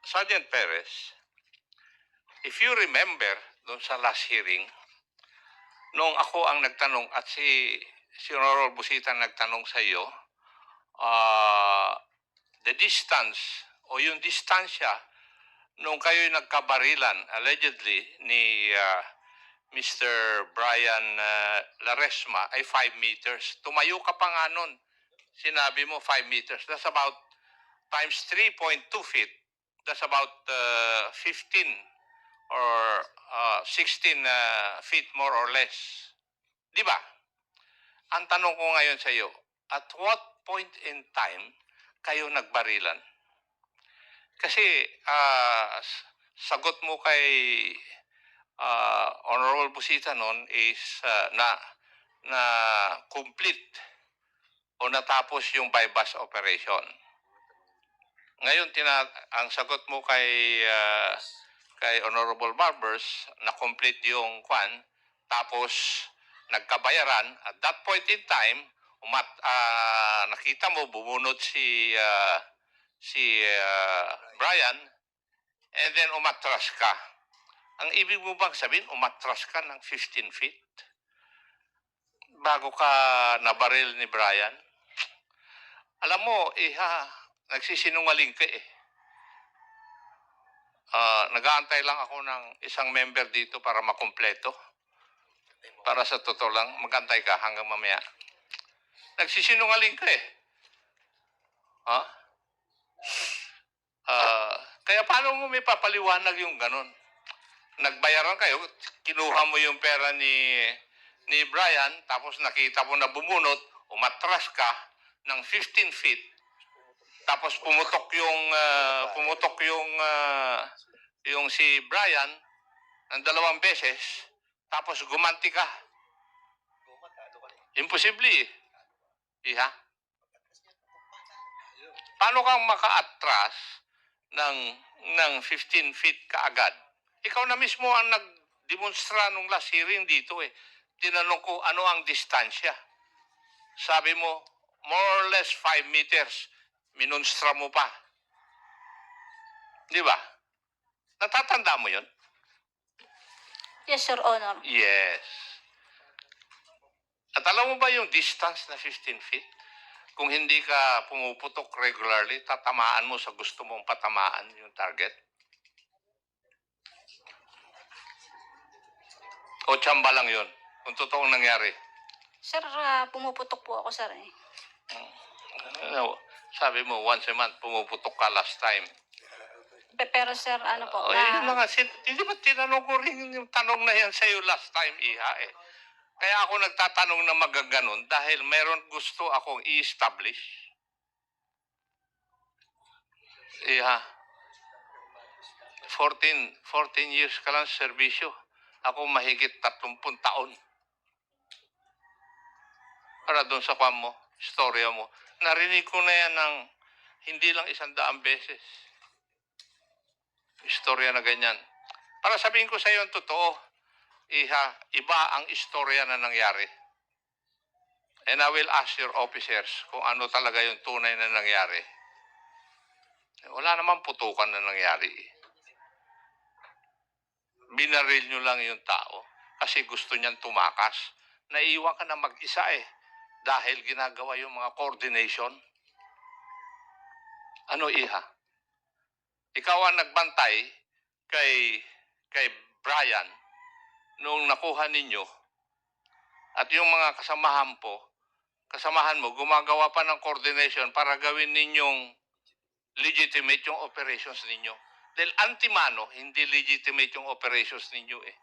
Sergeant Perez, if you remember doon sa last hearing, nung ako ang nagtanong at si Honorable Busita nagtanong sa iyo, the distance o yung distansya nung kayo'y nagkabarilan allegedly ni Mr. Brian Laresma ay 5 meters. Tumayo ka pa nga nun. Sinabi mo 5 meters. That's about times 3.2 feet. That's about 15 or 16 feet more or less. Di ba? Ang tanong ko ngayon sa iyo, at what point in time kayo nagbarilan? Kasi sagot mo kay Honorable Busita noon is na complete o natapos yung bypass operation. Ngayon ang sagot mo kay Honorable Barbers na complete yung tapos nagkabayaran. At that point in time, nakita mo bumunot si Brian, and then umatras ka. Ang ibig mo bang sabihin, umatras ka ng 15 feet bago ka nabaril ni Brian? Alam mo, nagsisinungaling ka eh. Nag-aantay lang ako ng isang member dito para makumpleto. Para sa totoo lang, magantay ka hanggang mamaya. Nagsisinungaling ka eh. Kaya paano mo may papaliwanag yung ganun? Nagbayaran kayo, kinuha mo yung pera ni Brian, tapos nakita mo na bumunot, umatras ka ng 15 feet, tapos pumutok yung si Brian ng 2 beses, tapos gumanti ka. Imposible eh. Iha? Paano kang maka-atras ng 15 feet kaagad? Ikaw na mismo ang nag-demonstra nung last hearing dito eh. Tinanong ko ano ang distansya. Sabi mo, more or less 5 meters. Minonstra mo pa. Di ba? Natatanda mo yun? Yes, Your Honor. Yes. At alam mo ba yung distance na 15 feet? Kung hindi ka pumuputok regularly, tatamaan mo sa gusto mong patamaan yung target? O tsamba lang yun? Kung totoong nangyari? Sir, pumuputok po ako, sir eh. Sabi mo, once a month, pumuputok ka last time. Pero sir, ano po, Yun na nga, hindi ba tinanong ko rin yung tanong na yan sa'yo last time, Iha eh. Kaya ako nagtatanong na magaganon dahil meron gusto akong i-establish. Iha, 14 years ka lang sa serbisyo. Ako mahigit 30 taon. Para doon sa istorya mo. Narinig ko na yan ng hindi lang 100 beses. Istorya na ganyan. Para sabihin ko sa iyo ang totoo, Iha, iba ang istorya na nangyari. And I will ask your officers kung ano talaga yung tunay na nangyari. Wala namang putukan na nangyari. Binaril nyo lang yung tao kasi gusto niyan tumakas. Naiiwan ka na mag-isa eh dahil ginagawa yung mga coordination. Ano, Iha? Ikaw ang nagbantay kay Brian nung nakuha ninyo at yung mga kasamahan mo gumagawa pa ng coordination para gawin ninyong legitimate yung operations ninyo. Dahil antimano, hindi legitimate yung operations ninyo eh.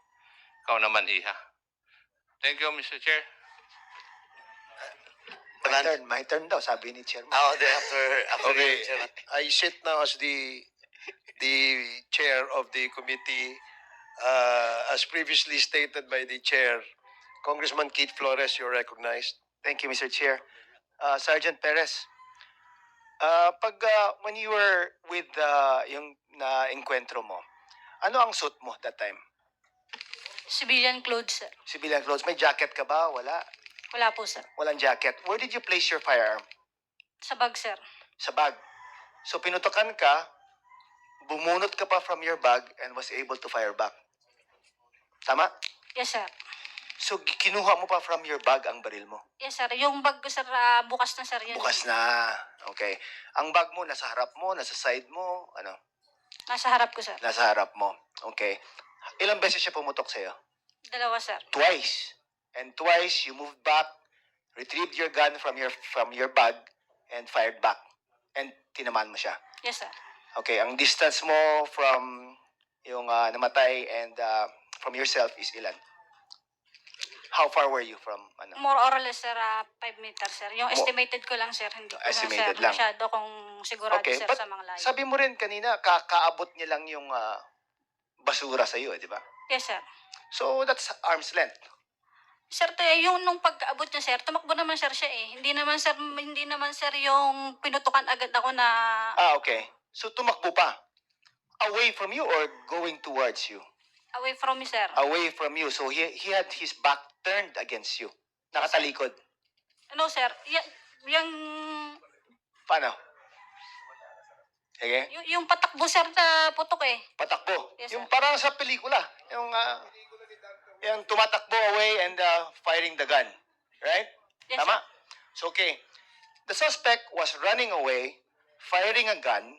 Ikaw naman, Iha. Thank you, Mr. Chair. My turn daw, sabi ni Chairman. After Okay, the chairman. I sit now as the chair of the committee, as previously stated by the chair. Congressman Keith Flores, you're recognized. Thank you, Mr. Chair. Sergeant Perez, when you were with yung na-encuentro mo, ano ang suit mo that time? Civilian clothes, sir. Civilian clothes. May jacket ka ba? Wala. Wala po, sir. Walang jacket. Where did you place your firearm? Sa bag, sir. Sa bag. So pinutokan ka, bumunot ka pa from your bag and was able to fire back. Tama? Yes, sir. So, kinuha mo pa from your bag ang baril mo. Yes, sir. Yung bag ko, sir, bukas na, sir. Yun. Bukas na. Okay. Ang bag mo, nasa harap mo, nasa side mo, ano? Nasa harap ko, sir. Nasa harap mo. Okay. Ilang beses siya pumutok sa'yo? Dalawa, sir. Twice. And twice, you moved back, retrieved your gun from your bag, and fired back. And tinamaan mo siya. Yes, sir. Okay, ang distance mo from yung namatay and from yourself is ilan? How far were you from ano? More or less, sir, 5 meters, sir. Yung estimated ko lang, sir. Hindi ko na, Estimated sir, lang. masyado kung sigurado, Okay, sir, but sa mga layo. sabi mo rin kanina, kakaabot niya lang yung basura sa iyo, di ba? Yes, sir. So that's arm's length. Sir, yung nung pagkaabot niya, sir, tumakbo naman, sir, siya eh. Hindi naman, sir, yung pinutukan agad ako na... Okay. So tumakbo pa. Away from you or going towards you? Away from me, sir. Away from you. So he had his back turned against you. Nakatalikod. No, sir. Yung Paano? Sige. yung patakbo, sir, na putok eh. Patakbo. Yes, Yung sir. parang sa pelikula. Yung tumatakbo away and firing the gun. Right? Yes, Tama? So, okay. The suspect was running away, firing a gun,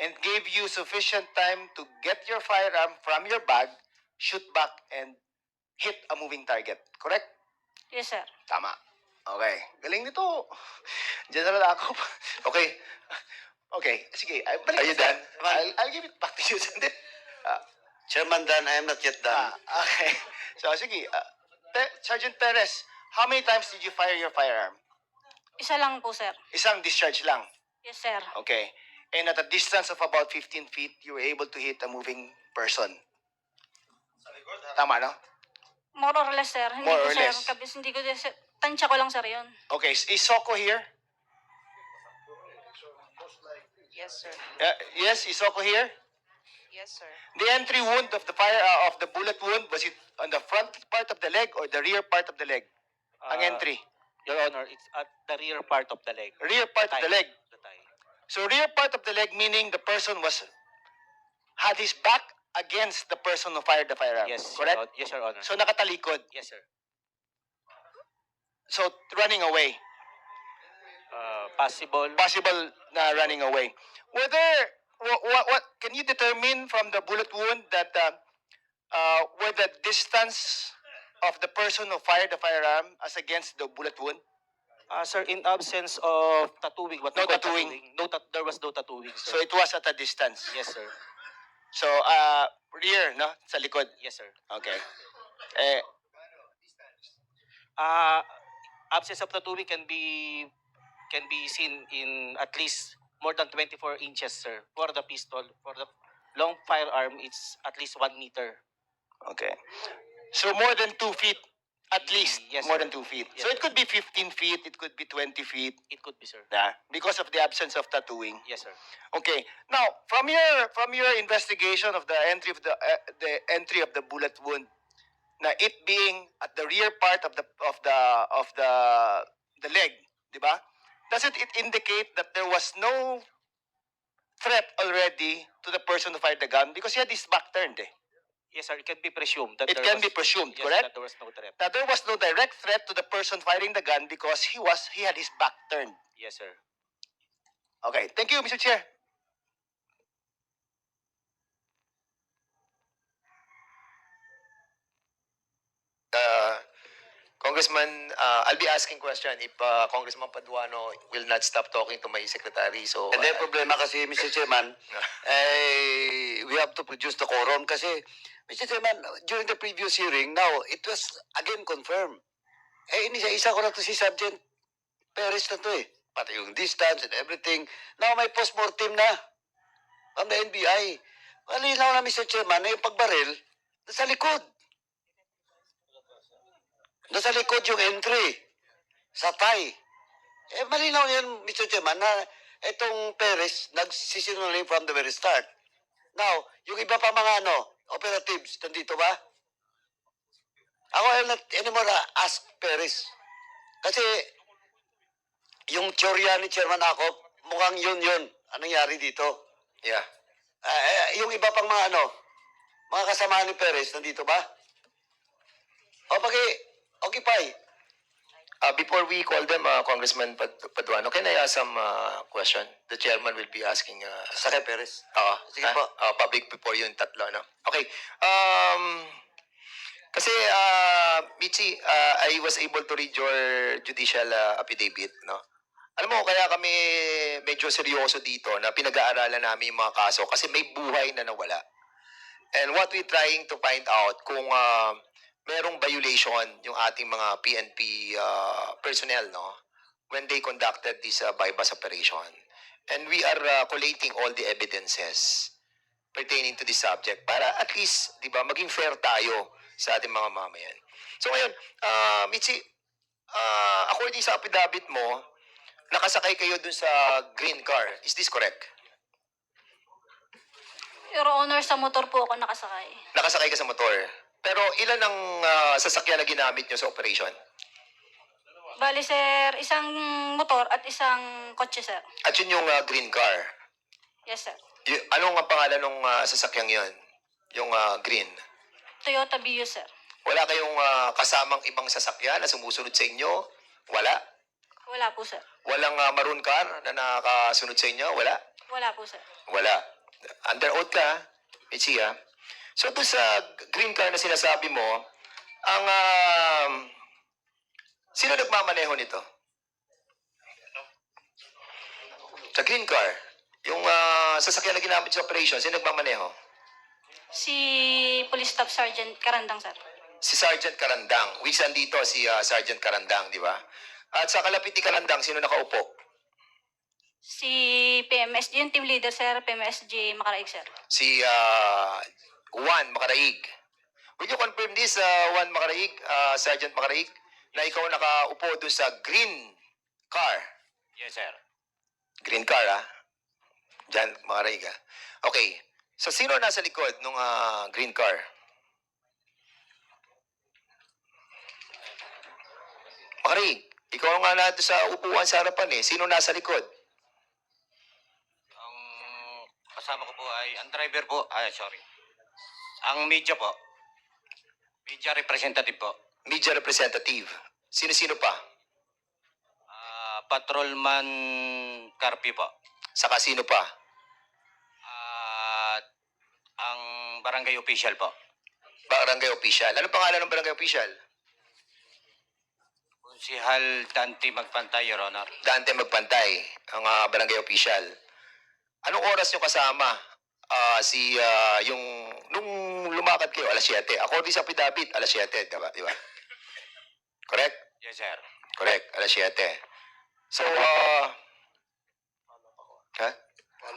and gave you sufficient time to get your firearm from your bag, shoot back, and hit a moving target. Correct? Yes, sir. Tama. Okay. Galing nito. General ako. Okay. Okay. Sige. Balik Are you ka. done? I'll give it back to you. Sandali. Chairman Dan, I am not yet done. Okay. So, sige. Sergeant Perez, how many times did you fire your firearm? Isa lang po, sir. Isang discharge lang. Yes, sir. Okay. And at a distance of about 15 feet, you were able to hit a moving person. Tama, no? More or less, sir. Hindi More ko, or sir, less. hindi ko, sir, tansya ko lang, sir, yun. Okay. Is Soko here? Yes, sir. Yes, is Soko here? Yes, sir. The entry wound of the of the bullet wound, was it on the front part of the leg or the rear part of the leg? Ang entry. Your Honor, it's at the rear part of the leg. Rear part of the leg. The thigh. So rear part of the leg meaning the person had his back against the person who fired the firearm. Yes, Correct? Yes, Your Honor. So nakatalikod. Yes, sir. So running away. Possible. Possible na running away. Were there what can you determine from the bullet wound that were the distance of the person who fired the firearm as against the bullet wound? Sir, in absence of tattooing, what No we call tattooing. there was no tattooing, So sir. it was at a distance. Yes, sir. So rear, no? Sa likod. Yes, sir. Okay. Absence of tattooing can be seen in at least more than 24 inches, sir. For the pistol, for the long firearm, it's at least 1 meter. Okay. So more than 2 feet, at least. Yes, More sir. than 2 feet. Yes, So it sir. could be 15 feet, it could be 20 feet. It could be, sir. Because of the absence of tattooing. Yes, sir. Okay. Now, from your investigation of the entry of the bullet wound, na it being at the rear part of the leg, di ba? Does it indicate that there was no threat already to the person who fired the gun because he had his back turned? Yes, sir. It can be presumed that It there can was, be presumed, yes, correct? that there was no threat. That there was no direct threat to the person firing the gun because he had his back turned. Yes, sir. Okay. Thank you, Mr. Chair. Congressman, I'll be asking question if Congressman Paduano will not stop talking to my secretary. So, Hindi, problema kasi, Mr. Chairman, we have to produce the quorum kasi, Mr. Chairman, during the previous hearing, now, it was again confirmed. Inisa-isa ko na to si Sergeant Perez na to pati yung distance and everything. Now, may post-mortem na from the NBI. Malinaw na, Mr. Chairman, na yung pagbaril, nasa likod. Nasa likod yung entry sa thigh. Malinaw yan, Mr. Chairman, na itong Perez nagsisinungaling from the very start. Now, yung iba pa mga operatives, nandito ba? Ako, I will not anymore ask Perez. Kasi, yung teorya ni Chairman ako, mukhang yun. Anong nangyari dito? yeah. yung iba pang mga mga kasama ni Perez, nandito ba? O, occupy. Before we call them, Congressman Paduano, can I ask some question? The chairman will be asking. Sakay Perez. Sige Ah, po. public before yung tatlo, no? Okay. Kasi, Michi, I was able to read your judicial affidavit, no? Alam mo, kaya kami medyo seryoso dito na pinag-aaralan namin yung mga kaso kasi may buhay na nawala. And what we trying to find out kung merong violation yung ating mga PNP personnel, no? When they conducted this bypass operation. And we are collating all the evidences pertaining to this subject para at least, di ba, maging fair tayo sa ating mga mamayan. So ngayon, Michi, according sa affidavit mo, nakasakay kayo dun sa green car. Is this correct? Your Honor, sa motor po ako nakasakay. Nakasakay ka sa motor. Pero ilan ang sasakyan na ginamit nyo sa operation? Bali, sir, isang motor at isang kotse, sir. At yun yung green car. Yes, sir. Anong ang pangalan ng sasakyang yon? Yung green. Toyota Vios, sir. Wala kayong kasamang ibang sasakyan na sumusunod sa inyo? Wala? Wala po, sir. Walang maroon car na nakasunod sa inyo? Wala? Wala po, sir. Wala. Under oath ka, Michi, ha? So, doon sa green car na sinasabi mo, ang sino nagmamaneho nito? Sa green car, yung sasakyan na ginamit sa operation, sino nagmamaneho? Si Police Staff Sergeant Karandang, sir. Si Sergeant Karandang. Which nandito si Sergeant Karandang, di ba? At sa kalapit ni Karandang, sino nakaupo? Si PMSG, yung team leader, sir, PMSG Makaraig, sir. Si Juan Macaraig. Will you confirm this, Juan Macaraig, Sergeant Macaraig, na ikaw nakaupo doon sa green car? Yes, sir. Green car, ha? Diyan, Macaraig, ha? Okay. So, sino nasa likod ng green car? Macaraig, ikaw nga na doon sa upuan sa harapan, eh. Sino nasa likod? Ang kasama ko po ay, ang driver po, sorry. Ang media po. Media representative po. Media representative. Sino-sino pa? Patrolman Carpi po. Saka sino pa? At ang barangay official po. Barangay official. Ano pangalan ng barangay official? Konsihal Dante Magpantay, Your Honor. Dante Magpantay, ang barangay official. Anong oras nyo kasama? Nung lumakad kayo, alas 7. According sa affidavit, alas 7, di ba? Correct? Yes, sir. Correct, alas 7. So,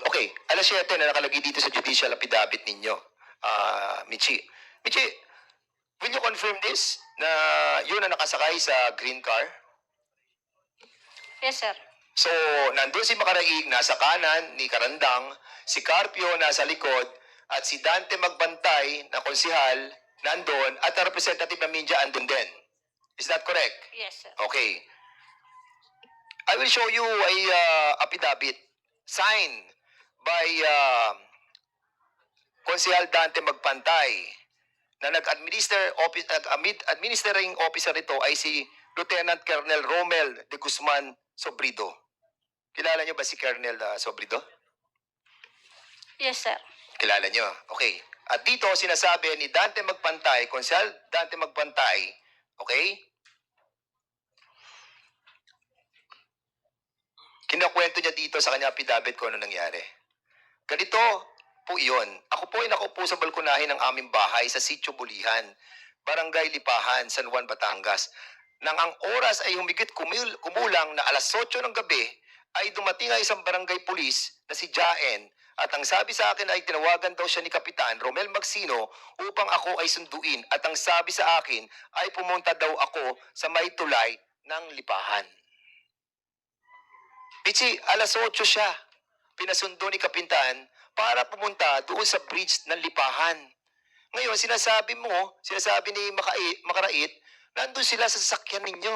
okay, alas 7 na nakalagay dito sa judicial affidavit ninyo, Michi. Michi, will you confirm this na yun na nakasakay sa green car? Yes, sir. So, nandun si Macaraig, nasa kanan ni Karandang, si Carpio nasa likod, at si Dante Magbantay na konsihal nandun, at ang representative ng media andun din. Is that correct? Yes, sir. Okay. I will show you a affidavit signed by Konsehal Dante Magpantay na administering officer nito ay si Lieutenant Colonel Romel de Guzman Sobrido. Kilala niyo ba si Colonel Sobrido? Yes, sir. Kilala niyo. Okay. At dito sinasabi ni Dante Magpantay, Konsehal Dante Magpantay, okay? Kinakwento niya dito sa kanya affidavit ko ano nangyari. Ganito po iyon. Ako po ay nakaupo sa balkonahin ng aming bahay sa Sitio Bulihan, Barangay Lipahan, San Juan, Batangas. Nang ang oras ay humigit kumulang na alas 8 ng gabi, ay dumating ang isang barangay pulis na si Jaen at ang sabi sa akin ay tinawagan daw siya ni Kapitan Romel Magsino upang ako ay sunduin at ang sabi sa akin ay pumunta daw ako sa may tulay ng Lipahan. Pichi, alas 8 siya. Pinasundo ni Kapitan para pumunta doon sa bridge ng Lipahan. Ngayon, sinasabi ni Macarait, nandun sila sa sasakyan ninyo.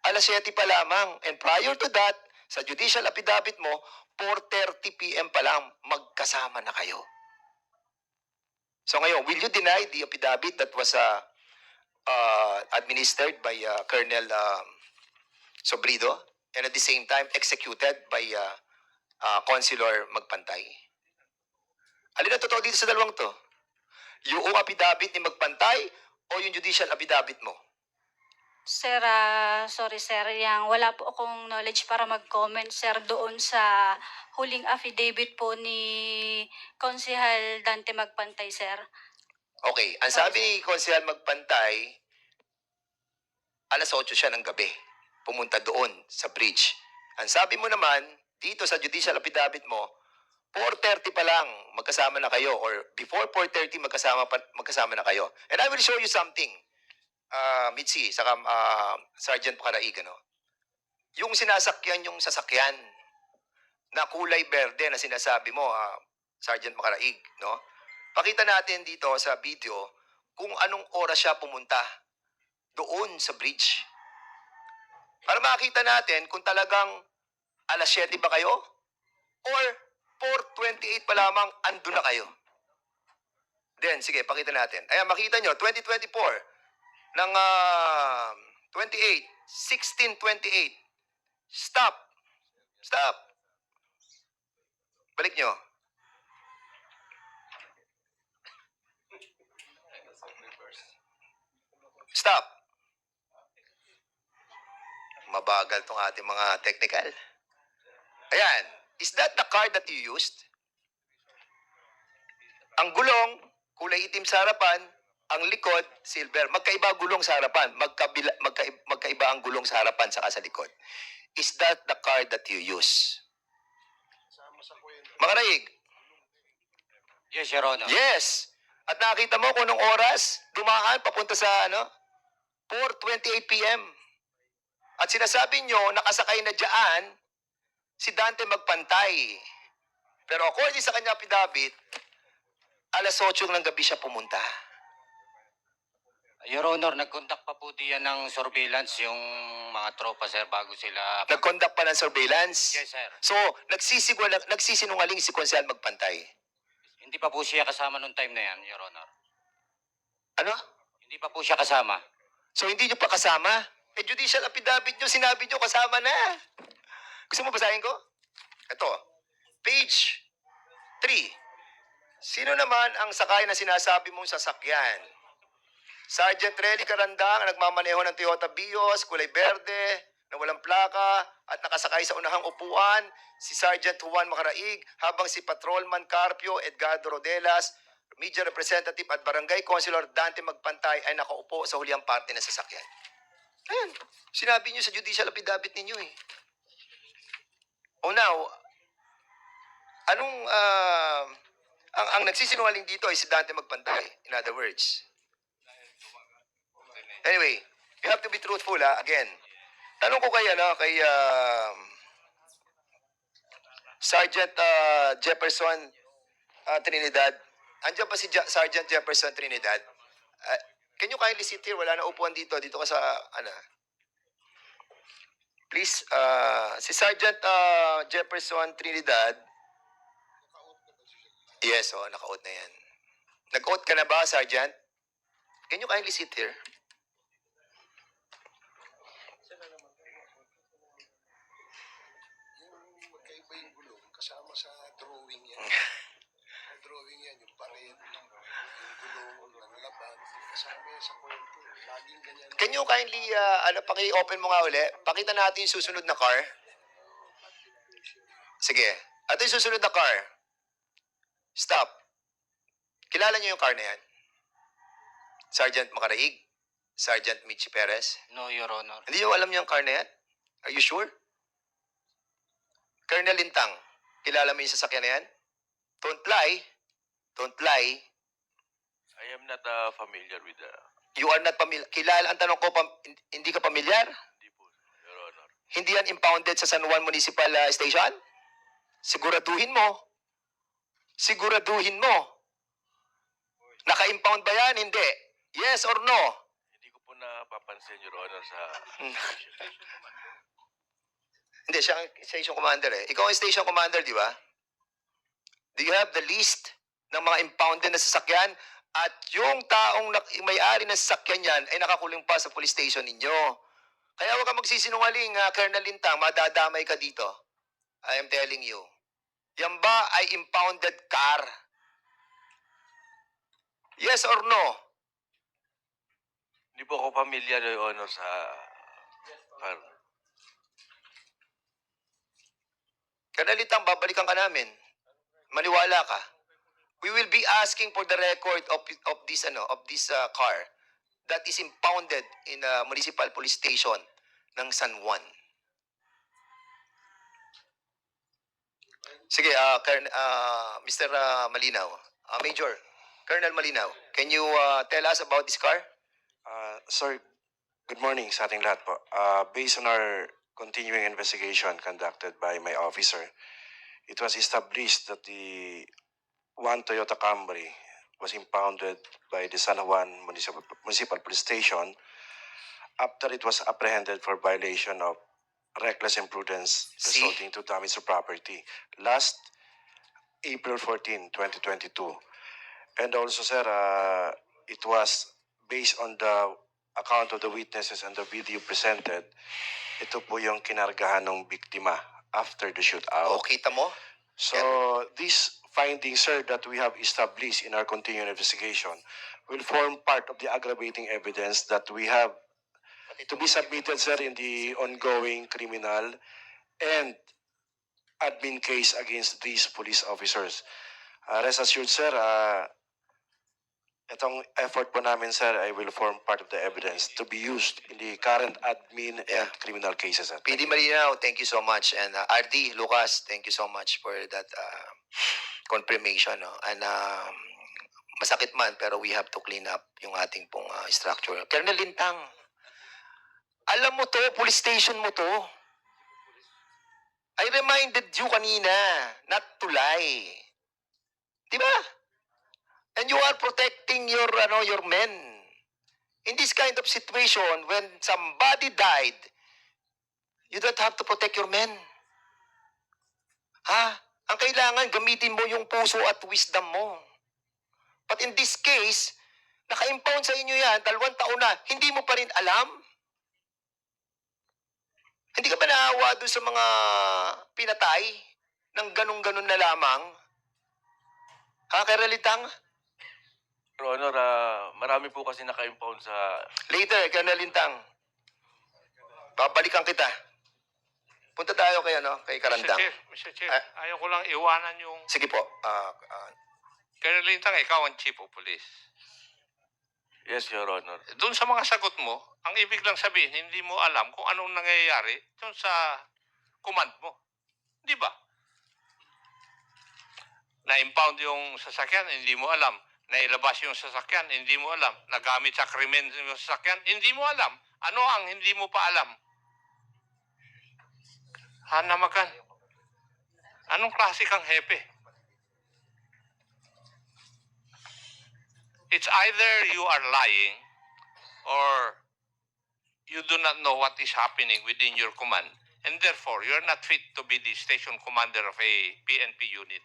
Alas 7 pa lamang. And prior to that, Sa judicial affidavit mo, 4:30 p.m. pa lang, magkasama na kayo. So ngayon, will you deny the affidavit that was administered by Colonel Sobrido and at the same time executed by Consular Magpantay? Alin ang totoo dito sa dalawang to? Yung affidavit ni Magpantay o yung judicial affidavit mo? Sir, sorry sir, yang wala po akong knowledge para mag-comment sir doon sa huling affidavit po ni Konsehal Dante Magpantay sir. Okay, ang sabi ni Konsehal Magpantay, alas 8 siya ng gabi. Pumunta doon sa bridge. Ang sabi mo naman, dito sa judicial affidavit mo, 4:30 pa lang magkasama na kayo or before 4:30 magkasama na kayo. And I will show you something, Mitzi, saka Sergeant Makaraig, ano? Yung sinasakyan yung sasakyan na kulay berde na sinasabi mo, Sergeant Makaraig, no? Pakita natin dito sa video kung anong oras siya pumunta doon sa bridge. Para makita natin kung talagang alas 7 ba kayo or 4:28 pa lamang andun na kayo. Then, sige, pakita natin. Ayan, makita nyo, 2024 ng 28, 16:28. Stop. Stop. Balik nyo. Stop. Mabagal tong ating mga technical. Ayan. Is that the card that you used? Ang gulong, kulay itim sa harapan, ang likod, silver. Magkaiba ang gulong sa harapan. Magkaiba ang gulong sa harapan saka sa likod. Is that the card that you use? Makaraig. Yes, Your Honor. Yes. At nakita mo kung anong oras dumaan papunta sa 4:28 p.m. At sinasabi nyo, nakasakay na dyan si Dante Magpantay. Pero according sa kanya affidavit, alas 8 ng gabi siya pumunta. Your Honor, nag-conduct pa po diyan ng surveillance yung mga tropa, sir, bago sila... Nag-conduct pa ng surveillance. Yes, sir. So, nagsisinungaling si Konsehal Magpantay. Hindi pa po siya kasama nung time na yan, Your Honor. Ano? Hindi pa po siya kasama. So, hindi nyo pa kasama? Eh, judicial affidavit nyo, sinabi nyo kasama na. Gusto mo basahin ko? Ito. Page 3. Sino naman ang sakay na sinasabi mong sasakyan? Sergeant Relly Carandang, nagmamaneho ng Toyota Vios, kulay berde, na walang plaka, at nakasakay sa unahang upuan, si Sergeant Juan Makaraig, habang si Patrolman Carpio Edgardo Rodelas, Media Representative at Barangay Councilor Dante Magpantay ay nakaupo sa huliang parte ng sasakyan. Ayan, sinabi niyo sa judicial affidavit ninyo eh. Oh now, anong, ang nagsisinungaling dito ay si Dante Magpantay, in other words. Anyway, you have to be truthful again. Tanong ko kay Sergeant Jefferson Trinidad. Andiyan pa si Sergeant Jefferson Trinidad. Can you kindly sit here? Wala na upuan dito. Dito ka sa Please, si Sergeant Jefferson Trinidad. Yes, naka-out na yan. Nag-out ka na ba, Sergeant? Can you kindly sit here? Magkaiba yung gulong kasama sa drawing yan. Sa drawing yan, yung pared, yung gulong, ng laban, kasama yan sa kwento. Laging ganyan. Can you kindly, paki-open mo nga uli? Pakita natin yung susunod na car. Sige. Ito yung susunod na car. Stop. Kilala niyo yung car na yan? Sergeant Makaraig? Sergeant Michi Perez? No, Your Honor. Hindi niyo alam yung car na yan? Are you sure? Colonel Lintang, kilala mo yung sasakyan na yan? Don't lie. Don't lie. I am not familiar with the... You are not familiar. Kilala, ang tanong ko, hindi ka pamilyar? Hindi po, Your Honor. Hindi yan impounded sa San Juan Municipal Station? Siguraduhin mo. Siguraduhin mo. Naka-impound ba yan? Hindi. Yes or no? Hindi ko po napapansin, Your Honor, sa... Hindi, siya ang station commander eh. Ikaw ang station commander, di ba? Do you have the list ng mga impounded na sasakyan? At yung taong may-ari ng sasakyan yan ay nakakulong pa sa police station ninyo. Kaya huwag kang magsisinungaling, Colonel Lintang, madadamay ka dito. I am telling you. Yan ba ay impounded car? Yes or no? Hindi po ako familiar, Your Honor, sa... Colonel Lintang, babalikan ka namin. Maniwala ka. We will be asking for the record of this car that is impounded in a municipal police station ng San Juan. Sige, Mr. Malinaw. Major, Colonel Malinaw, can you tell us about this car? Sir, good morning sa ating lahat po. Based on our continuing investigation conducted by my officer, it was established that the one Toyota Camry was impounded by the San Juan Municipal Police Station after it was apprehended for violation of reckless imprudence See? resulting to damage to property last April 14, 2022. And also, sir, it was based on the account of the witnesses and the video presented. Ito po yung kinargahan ng biktima after the shootout. O, kita mo? So, these findings, sir, that we have established in our continuing investigation will form part of the aggravating evidence that we have to be submitted, sir, in the ongoing criminal and admin case against these police officers. Rest assured, sir, itong effort po namin, sir, I will form part of the evidence to be used in the current admin and criminal cases, sir. PD Malinaw, thank you so much. And RD, Lucas, thank you so much for that confirmation. No? And masakit man, pero we have to clean up yung ating pong structure. Colonel Lintang, alam mo to, police station mo to. I reminded you kanina, not to lie. Di ba? And you are protecting your men. In this kind of situation, when somebody died, you don't have to protect your men. Ha? Ang kailangan, gamitin mo yung puso at wisdom mo. But in this case, naka-impound sa inyo yan, 2 taon na, hindi mo pa rin alam? Hindi ka ba naawa doon sa mga pinatay ng ganun-ganun na lamang? Ha, Colonel Lintang? Your Honor, marami po kasi naka-impound sa... Later, Colonel Lintang. Babalikan kita. Punta tayo kay, kay Karandang. Mr. Chair, ayaw ko lang iwanan yung... Sige po. Colonel Lintang, ikaw ang chief of police. Yes, Your Honor. Doon sa mga sagot mo, ang ibig lang sabihin, hindi mo alam kung anong nangyayari doon sa command mo. Di ba? Na-impound yung sasakyan, hindi mo alam. Nailabas yung sasakyan, hindi mo alam. Nagamit sa krimen yung sasakyan, hindi mo alam. Ano ang hindi mo pa alam? Hanamakan. Anong klase kang hepe? It's either you are lying or you do not know what is happening within your command, and therefore you're not fit to be the station commander of a PNP unit.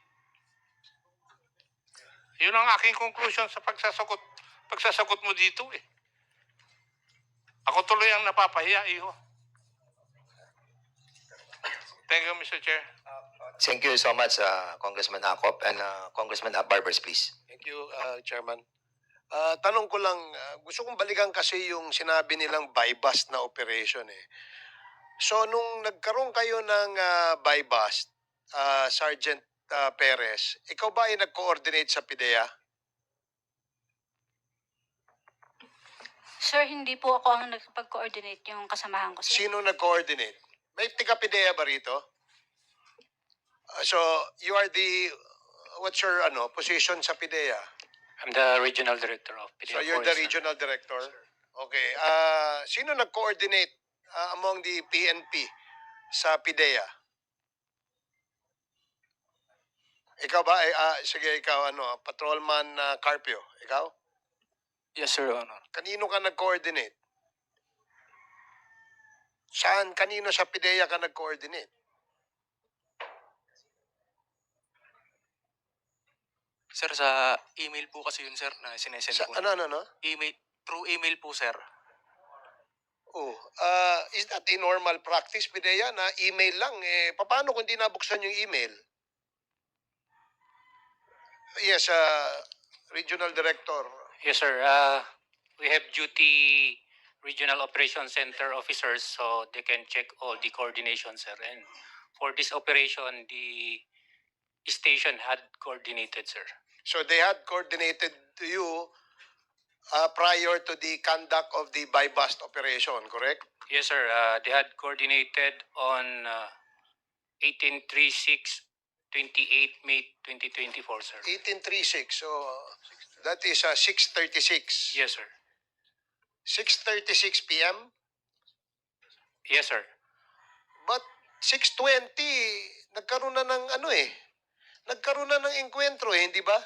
Yun ang aking conclusion sa pagsasagot mo dito eh. Ako tuloy ang napapahiya, iho. Thank you, Mr. Chair. Thank you so much, Congressman Acop and Congressman Barbers, please. Thank you, Chairman. Tanong ko lang, gusto kong balikan kasi yung sinabi nilang buy-bust na operation eh. So, nung nagkaroon kayo ng buy-bust, Sergeant Perez, ikaw ba ay nag-coordinate sa PIDEA? Sir, hindi po ako ang nagpag-coordinate, yung kasamahan ko, sir. Sino nag-coordinate? May taga-PIDEA ba rito? So, you are the, what's your position sa PIDEA? I'm the regional director of PDEA. So, you're the regional director? Okay. Sino nag-coordinate among the PNP sa PIDEA? Ikaw ba? Sige, ikaw, Patrolman Carpio. Ikaw? Yes, sir, Honor. Kanino ka nag-coordinate? Saan, kanino sa PIDEA ka nag-coordinate? Sir, sa email po kasi yun, sir, na sinesend Sa, po. ano? Email, through email po, sir. Oh, is that a normal practice, PIDEA, na email lang? Paano kung di nabuksan yung email? Yes, Regional Director. Yes, sir. We have duty regional operations center officers, so they can check all the coordination, sir. And for this operation, the station had coordinated, sir. So they had coordinated to you prior to the conduct of the buy-bust operation, correct? Yes, sir. They had coordinated on 1836 28 May 2024, sir. 1836, so that is 6:36. Yes, sir. 6:36 p.m. Yes, sir. But 6:20, nagkaroon na ng nagkaroon na ng engkwentro hindi ba?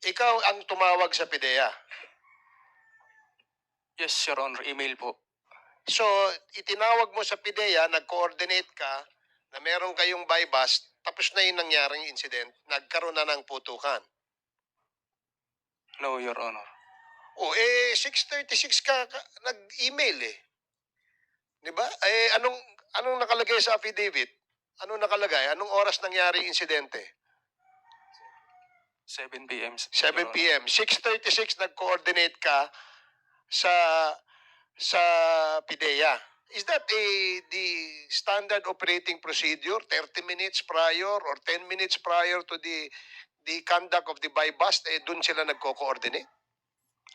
Ikaw ang tumawag sa PIDEA. Yes, Your Honor. Email po. So, itinawag mo sa PIDEA, nag-coordinate ka, na meron kayong buy-bust, tapos na yung nangyaring incident, nagkaroon na ng putukan. No, Your Honor. 6:36 ka nag-email eh. Di ba? Anong nakalagay sa affidavit? Anong nakalagay? Anong oras nangyari yung insidente? 7 p.m. 7 p.m. 6:36 nag-coordinate ka sa PIDEA. Is that the standard operating procedure? 30 minutes prior or 10 minutes prior to the conduct of the buy-bust, dun sila nagko-coordinate?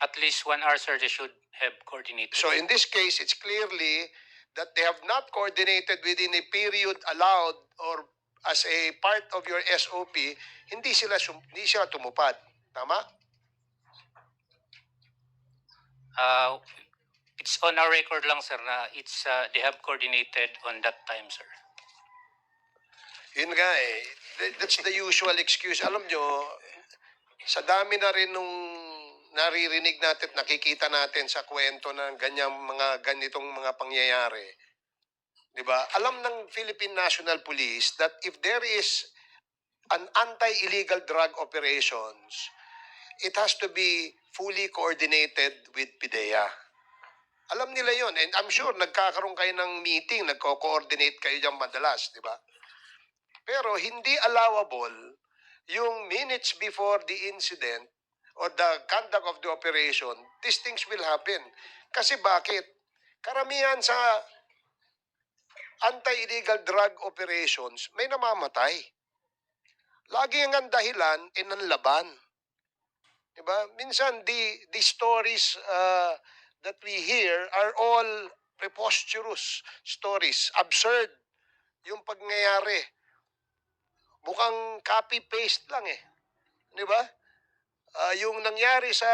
At least 1 hour, sir, they should have coordinated. So in this case, it's clearly that they have not coordinated within a period allowed or as a part of your SOP, hindi sila tumupad. Tama? It's on our record lang, sir, na it's they have coordinated on that time, sir. Yun nga eh. That's the usual excuse. Alam nyo, sa dami na rin nung naririnig natin at nakikita natin sa kwento ng ganitong mga pangyayari. Diba? Alam ng Philippine National Police that if there is an anti-illegal drug operations, it has to be fully coordinated with PIDEA. Alam nila yon, and I'm sure nagkakaroon kayo ng meeting, nagko-coordinate kayo dyan madalas, di ba? Pero hindi allowable yung minutes before the incident or the conduct of the operation, these things will happen. Kasi bakit? Karamihan sa anti-illegal drug operations, may namamatay. Lagi ang dahilan ay nanlaban. Diba? Minsan, the stories that we hear are all preposterous stories. Absurd yung pangyayari. Mukhang copy-paste lang eh. Diba? Yung nangyari sa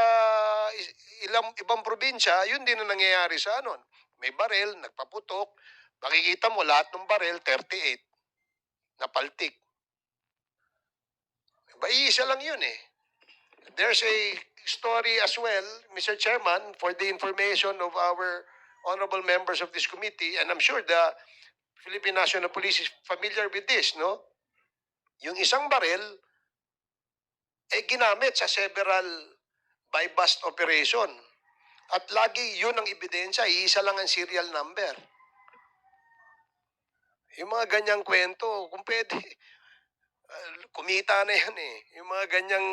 ibang probinsya, yun din ang nangyayari sa anon. May baril, nagpaputok, makikita mo lahat ng baril, 38, napaltik. Diba? Iisa lang yun eh. There's a story as well, Mr. Chairman, for the information of our honorable members of this committee, and I'm sure the Philippine National Police is familiar with this, no? Yung isang baril, ginamit sa several buy-bust operation. At lagi yun ang ebidensya, iisa lang ang serial number. Yung mga ganyang kwento, kung pwede, kumita na yan eh. Yung mga ganyang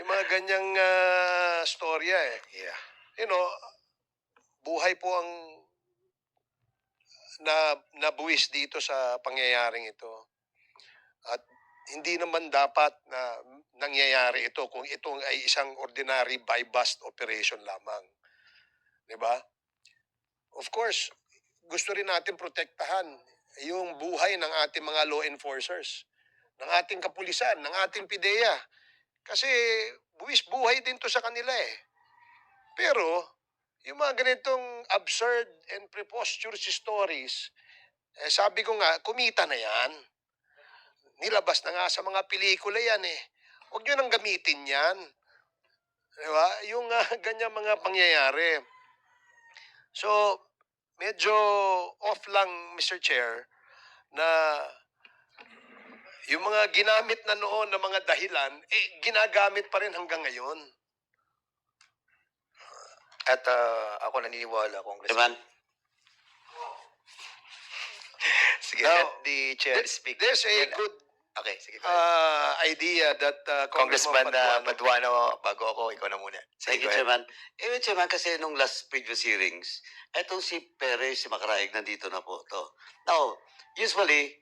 yung mga ganyang storya eh. Yeah. You know, buhay po ang nabuwis dito sa pangyayaring ito. At hindi naman dapat na nangyayari ito kung ito ay isang ordinary buy-bust operation lamang. Diba? Of course, gusto rin natin protektahan yung buhay ng ating mga law enforcers, ng ating kapulisan, ng ating PIDEA. Kasi buwis buhay din to sa kanila eh. Pero, yung mga ganitong absurd and preposterous stories, sabi ko nga, kumita na yan. Nilabas na nga sa mga pelikula yan eh. Huwag nyo nang gamitin yan. Diba? Yung ganyan mga pangyayari. So, medyo off lang, Mr. Chair, na yung mga ginamit na noon na mga dahilan, ginagamit pa rin hanggang ngayon. At ako naniniwala, Chairman, Congressman. Sige, Now, let the chair speak. There's a Then, good okay, sige. Go ahead. idea that Congressman Paduano, Paduano, bago ako, ikaw na muna. thank Sige, you, go ahead. Chairman. Chairman, kasi nung last previous hearings, etong si Perez, si Macaraig, nandito na po to. Now, usually,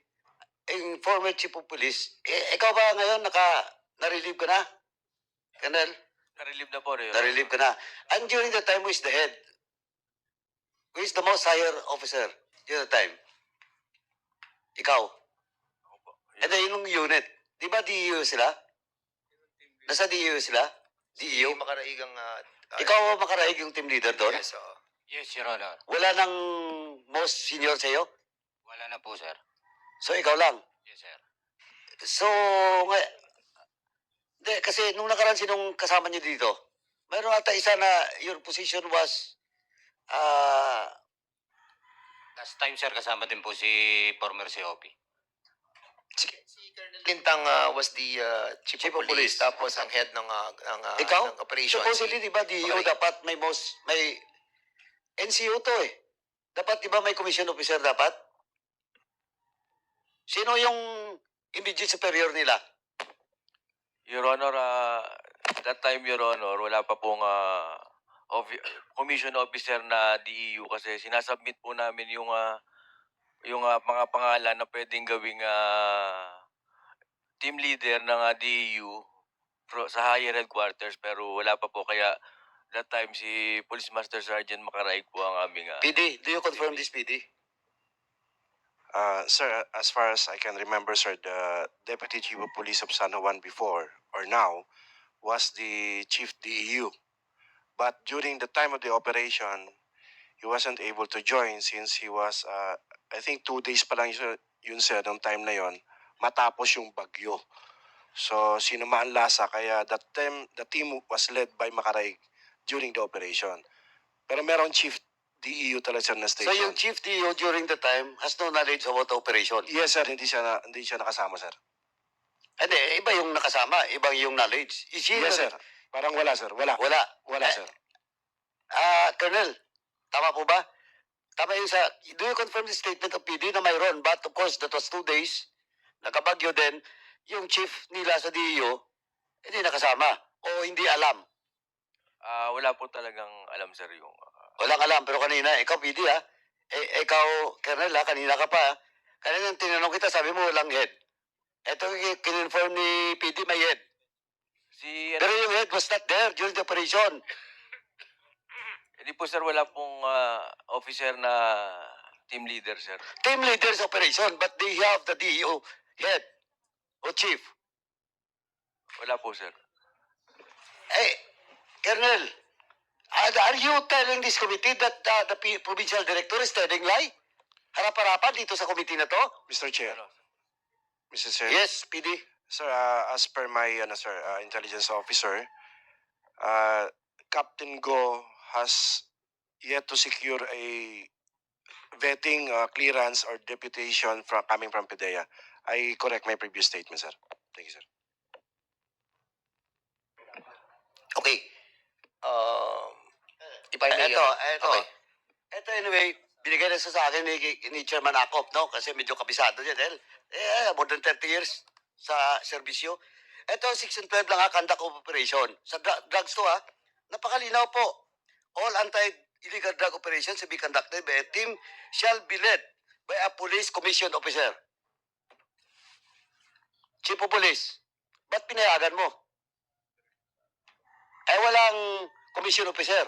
yung former chief of police, ikaw ba ngayon na-relieve ka na? Colonel, Na-relieve na po, Your Honor. na-relieve ka na. And during the time, who is the head? Who is the most higher officer during the time? Ikaw. And then yung unit, di ba DEO sila? Nasa DEO sila? DEO? Yung makaraigang... Ikaw ang makaraig yung team leader doon? Yes, oo. Yes, Your Honor. Wala nang most senior sa'yo? Wala na po, sir. So ikaw lang? Yes, sir. So, kasi nung nakaraan sinong kasama niyo dito, mayroon ata isa na your position was, Last time, sir, kasama din po si former COP. Sige. Si Colonel Lintang was the chief of police, tapos ang head ng ikaw? ng operations. Supposedly, di ba, DEO Correct. dapat may NCO to eh. Dapat, di ba, may commission officer dapat? Sino yung immediate superior nila? Your Honor, that time, Your Honor, wala pa pong commission officer na DEU kasi sinasubmit po namin yung mga pangalan na pwedeng gawing team leader ng DEU sa higher headquarters pero wala pa po kaya that time si Police Master Sergeant Macaraig po ang aming PD, do you confirm this, PD? Sir, as far as I can remember, sir, the Deputy Chief of Police of San Juan before or now was the Chief DEU. But during the time of the operation, he wasn't able to join since he was, I think 2 days pa lang yun sir, nung time na yon matapos yung bagyo. So, sinumaan lasa, kaya that time, the team was led by Macaraig during the operation. Pero merong Chief DEU talaga sir na So station. yung chief DEO during the time has no knowledge about the operation? Yes sir, hindi siya nakasama sir. Hindi, iba yung nakasama, ibang yung knowledge. Is he Yes sir, parang wala sir, wala. Wala. Wala sir. Colonel, tama po ba? Tama yung do you confirm the statement of PD na mayroon? But of course, that was 2 days. Nakabagyo din. Yung chief nila sa DEO, hindi nakasama. O hindi alam. wala po talagang alam sir yung Walang alam. Pero kanina, ikaw PD ha. Ikaw, Colonel ha, kanina ka pa ha. Kanina tinanong kita, sabi mo walang head. Ito kinonfirm ni PD may head. Pero yung head was not there during the operation. Hindi po sir, wala pong officer na team leader sir. Team leaders operation, but they have the DEO head o chief. Wala po sir. Colonel, are you telling this committee that the provincial director is telling lie? Harap-harapan dito sa committee na to? Mr. Chair. Mr. Chair. Yes, PD. Sir, as per my intelligence officer, Captain Go has yet to secure a vetting clearance or deputation coming from PDEA. I correct my previous statement, sir. Thank you, sir. Okay. If I may, Ito. Okay. Ito anyway, binigay na sa akin ni Chairman Acop, no? Kasi medyo kabisado niya dahil more than 30 years sa serbisyo. Ito, 6 and 12 lang conduct of operation. Sa drugs to napakalinaw po. All anti-illegal drug operations will be conducted by a team shall be led by a police commission officer. Chief of Police, ba't pinayagan mo? Walang commission officer.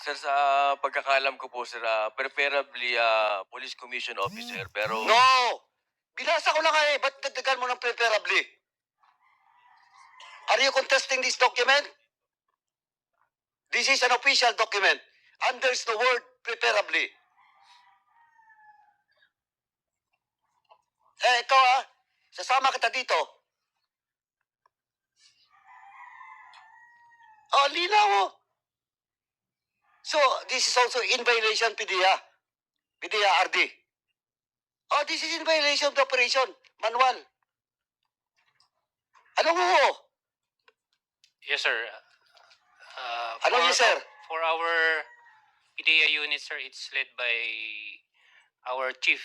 Sir, sa pagkakalam ko po sir, preferably police commission officer pero No! Binasa ko na nga ba't dagdagan mo ng preferably? Are you contesting this document? This is an official document. And there's the word preferably. Ikaw sasama kita dito. Linaw mo. So, this is also in violation, PDEA RD. Oh, this is in violation of the operation manual. Ano mo? Yes, sir. Ano yun, sir? For our PDEA unit, sir, it's led by our chief.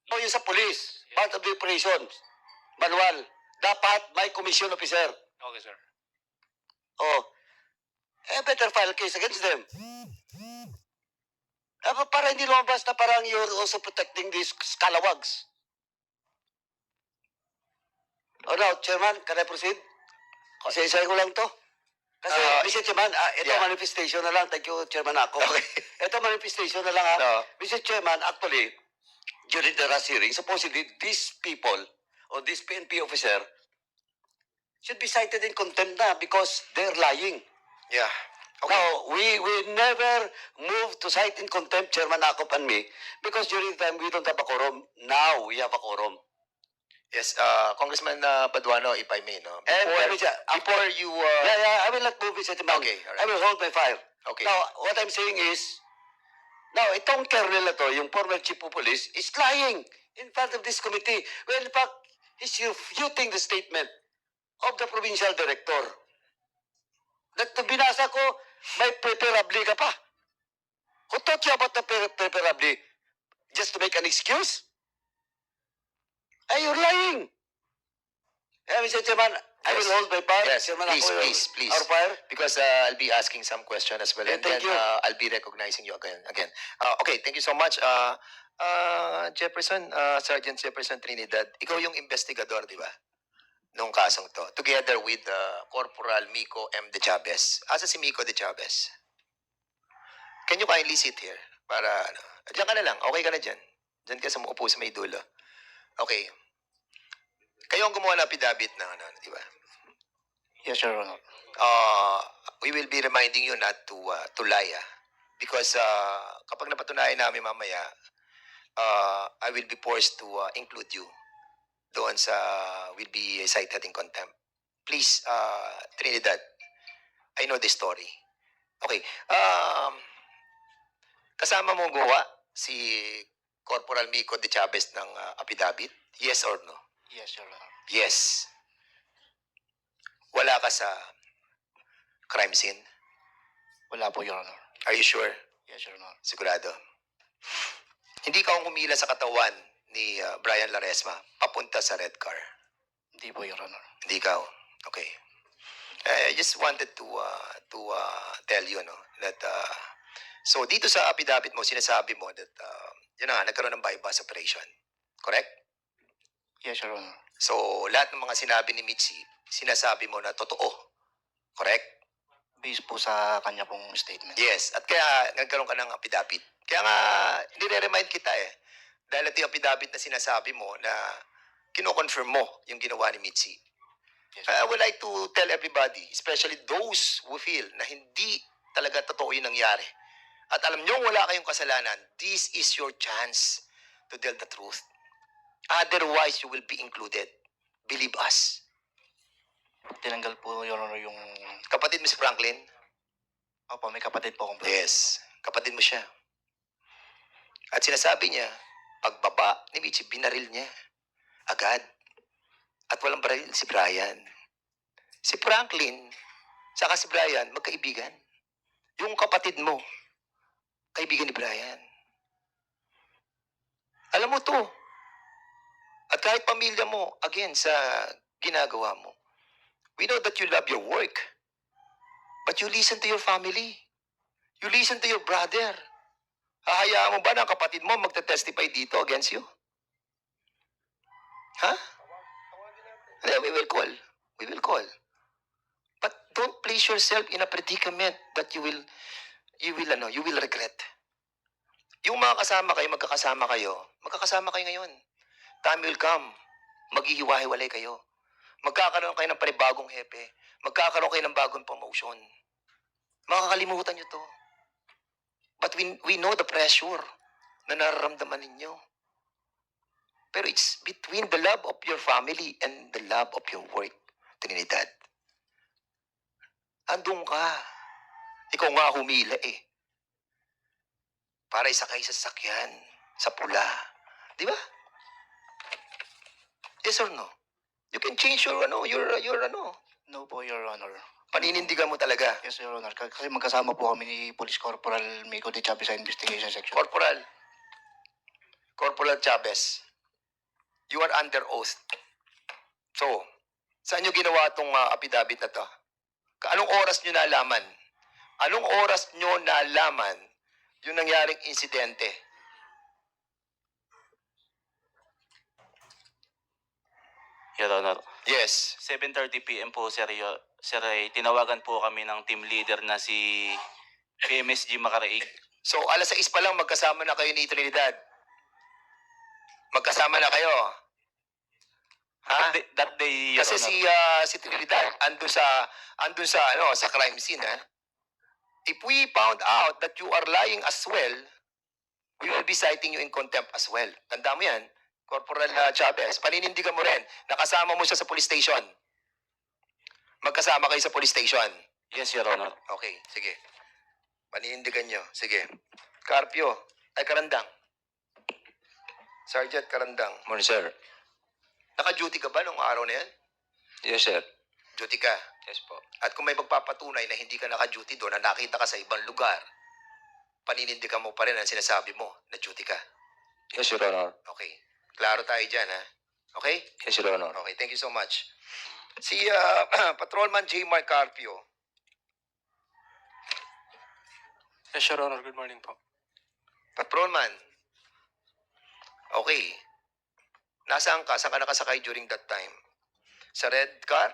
O yung sa police, part of the operations, manual. Dapat may commission officer. Okay, sir. Oh, better file case against them. Para hindi lumabas na parang you're also protecting these scalawags. Oh, now, Chairman, can I proceed? Kasi isa ko lang to. Kasi, Mr. Chairman, ito yeah. manifestation na lang. Thank you, Chairman ako. Okay. Ito manifestation na lang, ha? No. Mr. Chairman, actually, during the last hearing, supposedly, these people, or this PNP officer, should be cited in contempt na because they're lying. Yeah. Okay. Now, we never move to cite in contempt, Chairman Akop and me, because during the time we don't have a quorum. Now we have a quorum. Yes, Congressman Paduano, if I may, no? And Before you... I will not move, Mr. Chairman. Okay, all right. I will hold my fire. Okay. Now, what I'm saying is, now, itong colonel na to, yung former chief of police, is lying in front of this committee. Well, in fact, he's refuting the statement of the provincial director. Binasa ko, may preferably ka pa. Who taught you about the preferably? Just to make an excuse? You're lying. Mr. Chairman, I will Yes. hold my fire. Yes, Chairman, please, ako will- please. Our fire. Because I'll be asking some question as well. Yeah, And thank then you. I'll be recognizing you again. Okay, thank you so much. Jefferson, Sergeant Jefferson Trinidad, ikaw yung investigador, di ba? Nung kasong to. Together with Corporal Miko M. De Chavez. Asa si Miko De Chavez? Can you kindly sit here? Para, diyan ka na lang. Okay ka na dyan. Diyan ka sa upo sa may dulo. Okay. Kayo ang gumawa ng affidavit na ano, di ba? Yes, Your Honor. We will be reminding you not to lie, because kapag napatunayan namin mamaya, I will be forced to include you doon sa will be cited in contempt. Please, Trinidad, I know the story. Okay. Kasama mo gawa si Corporal Miko De Chavez ng affidavit? Yes or no? Yes, Your Honor. Yes. Wala ka sa crime scene? Wala po, Your Honor. Are you sure? Yes, Your Honor. Sigurado? Hindi ka ang humila sa katawan ni Brian Laresma papunta sa red car? Hindi po, Your Honor. Hindi ka? Okay. I just wanted to tell you, no, that so dito sa affidavit mo, sinasabi mo that yun na nga, nagkaroon ng bypass operation. Correct? Yes, Your Honor. So lahat ng mga sinabi ni Mitzi, sinasabi mo na totoo. Correct? Based po sa kanya pong statement. Yes, at kaya nagkaroon ka ng affidavit. Kaya nga, nire-remind kita dahil ito yung affidavit na sinasabi mo na kino-confirm mo yung ginawa ni Mitzi. Yes, I would like to tell everybody, especially those who feel na hindi talaga totoo yung nangyari. At alam nyo wala kayong kasalanan, this is your chance to tell the truth. Otherwise, you will be included. Believe us. Tinanggal po, Your Honor, yung... Kapatid mo si Franklin? Opo, may kapatid po akong brother. Yes, kapatid mo siya. At sinasabi niya, pagbaba ni Mitzi, binaril niya. Agad. At walang baril si Brian. Si Franklin, saka si Brian, magkaibigan. Yung kapatid mo, kaibigan ni Brian. Alam mo to. At kahit pamilya mo, again, sa ginagawa mo, we know that you love your work. But you listen to your family. You listen to your brother. Hahayaan mo ba na ang kapatid mo magte-testify dito against you? Ha? We will call. We will call. But don't place yourself in a predicament that you will regret. Yung mga kasama kayo, magkakasama kayo ngayon. Time will come. Maghihiwa-hiwalay kayo. Magkakaroon kayo ng panibagong hepe. Magkakaroon kayo ng bagong promotion. Makakalimutan nyo to. But we know the pressure na nararamdaman ninyo. Pero it's between the love of your family and the love of your work, Trinidad. Andun ka. Ikaw nga humila para isakay sa sasakyan, sa pula. Di ba? Yes or no? You can change your ano. No po, Your Honor. Paninindigan mo talaga. Yes, Your Honor. Kasi magkasama po kami ni Police Corporal Mico de Chavez sa Investigation Section. Corporal Chavez, you are under oath. So, saan nyo ginawa itong affidavit na to? Anong oras nyo nalaman? Anong oras nyo nalaman yung nangyaring insidente? Your Honor. Yes. 7:30 PM po, sir, sir, tinawagan po kami ng team leader na si PMSG Makaraig. So, alas 6 pa lang magkasama na kayo ni Trinidad. Magkasama na kayo. Ha? That day, Your Kasi Honor. si Trinidad andun sa crime scene, ha? If we found out that you are lying as well, we will be citing you in contempt as well. Tanda mo yan, Corporal Chavez. Paninindigan mo rin. Nakasama mo siya sa police station. Magkasama kayo sa police station. Yes, Your Honor. Okay, sige. Paninindigan nyo. Sige. Carpio. Ay, Karandang. Sergeant Karandang. Morning, sir. Naka-duty ka ba nung araw na yan? Yes, sir. Duty ka. Yes po. At kung may magpapatunay na hindi ka naka-duty doon, na nakita ka sa ibang lugar, paninindigan mo pa rin ang sinasabi mo na duty ka. Yes, Your Honor. Okay. Klaro tayo dyan, ha? Okay? Yes, Your Honor. Okay, thank you so much. Si Patrolman J. Mark Carpio. Yes, Your Honor. Good morning po. Patrolman. Okay. Nasaan ka? Saan ka nakasakay during that time? Sa red car?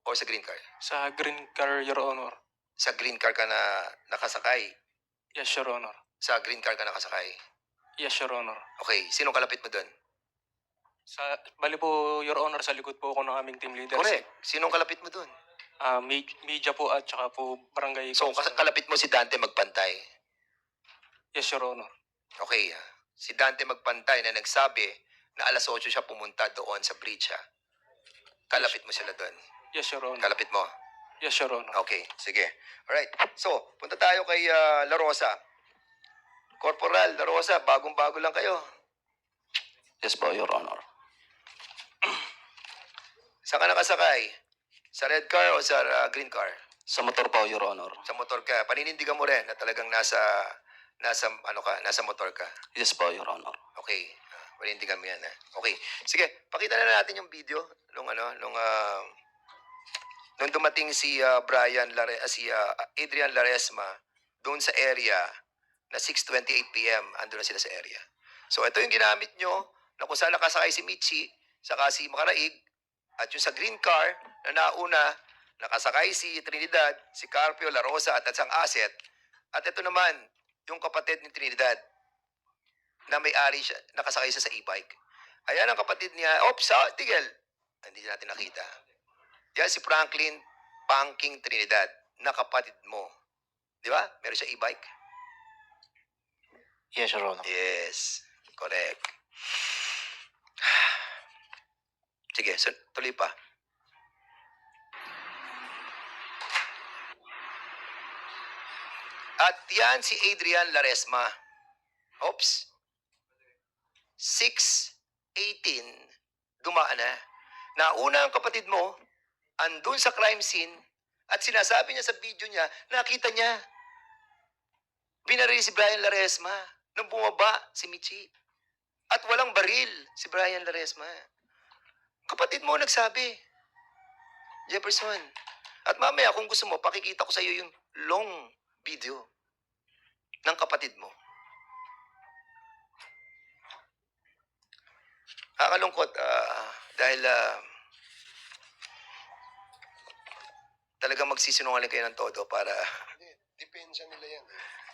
O sa green car? Sa green car, Your Honor. Sa green car ka na nakasakay. Yes, Your Honor. Sa green car ka nakasakay. Yes, Your Honor. Okay. Sinong kalapit mo doon? Bali po, Your Honor, sa likod po ako ng aming team leader. Correct. Sinong kalapit mo doon? Media po at saka po barangay. So, kalapit mo si Dante Magpantay. Yes, Your Honor. Okay. Si Dante Magpantay na nagsabi na alas 8 siya pumunta doon sa bridge, ha? Kalapit mo sila doon. Yes, Your Honor. Kalapit mo. Yes, Your Honor. Okay, sige. Alright. So, punta tayo kay La Rosa. Corporal, La Rosa, bagong-bago lang kayo. Yes po, Your Honor. Saan ka nakasakay? Sa red car o sa green car? Sa motor po, Your Honor. Sa motor ka. Paninindigan mo rin na talagang nasa motor ka. Yes po, Your Honor. Okay. Paninindigan mo yan, ha? Okay. Sige, pakita na natin yung video nung dumating si Adrian Laresma doon sa area na 6:28 PM, ando na sila sa area. So ito yung ginamit nyo na kung saan nakasakay si Michi, saka si Makaraig, at yung sa green car na nauna, nakasakay si Trinidad, si Carpio, La Rosa at isang asset. At ito naman, yung kapatid ni Trinidad na may-ari siya, nakasakay siya sa e-bike. Ayan ang kapatid niya. Oops, tigil. Hindi natin nakita. Yan si Franklin Pangking Trinidad, na kapatid mo. Di ba? Meron siya e-bike. Yes, Your Honor. Yes, correct. Sige, tuloy pa. At yan si Adrian Laresma. Oops. 6:18, dumaan na. Nauna ang kapatid mo, andun sa crime scene, at sinasabi niya sa video niya, nakita niya. Binaril si Brian Laresma nung bumaba si Michi. At walang baril si Brian Laresma. Kapatid mo nagsabi, Jefferson. At mamaya kung gusto mo, pakikita ko sa iyo yung long video ng kapatid mo. Nakakalungkot dahil talagang magsisinungaling kayo ng todo para... Depensa nila yan.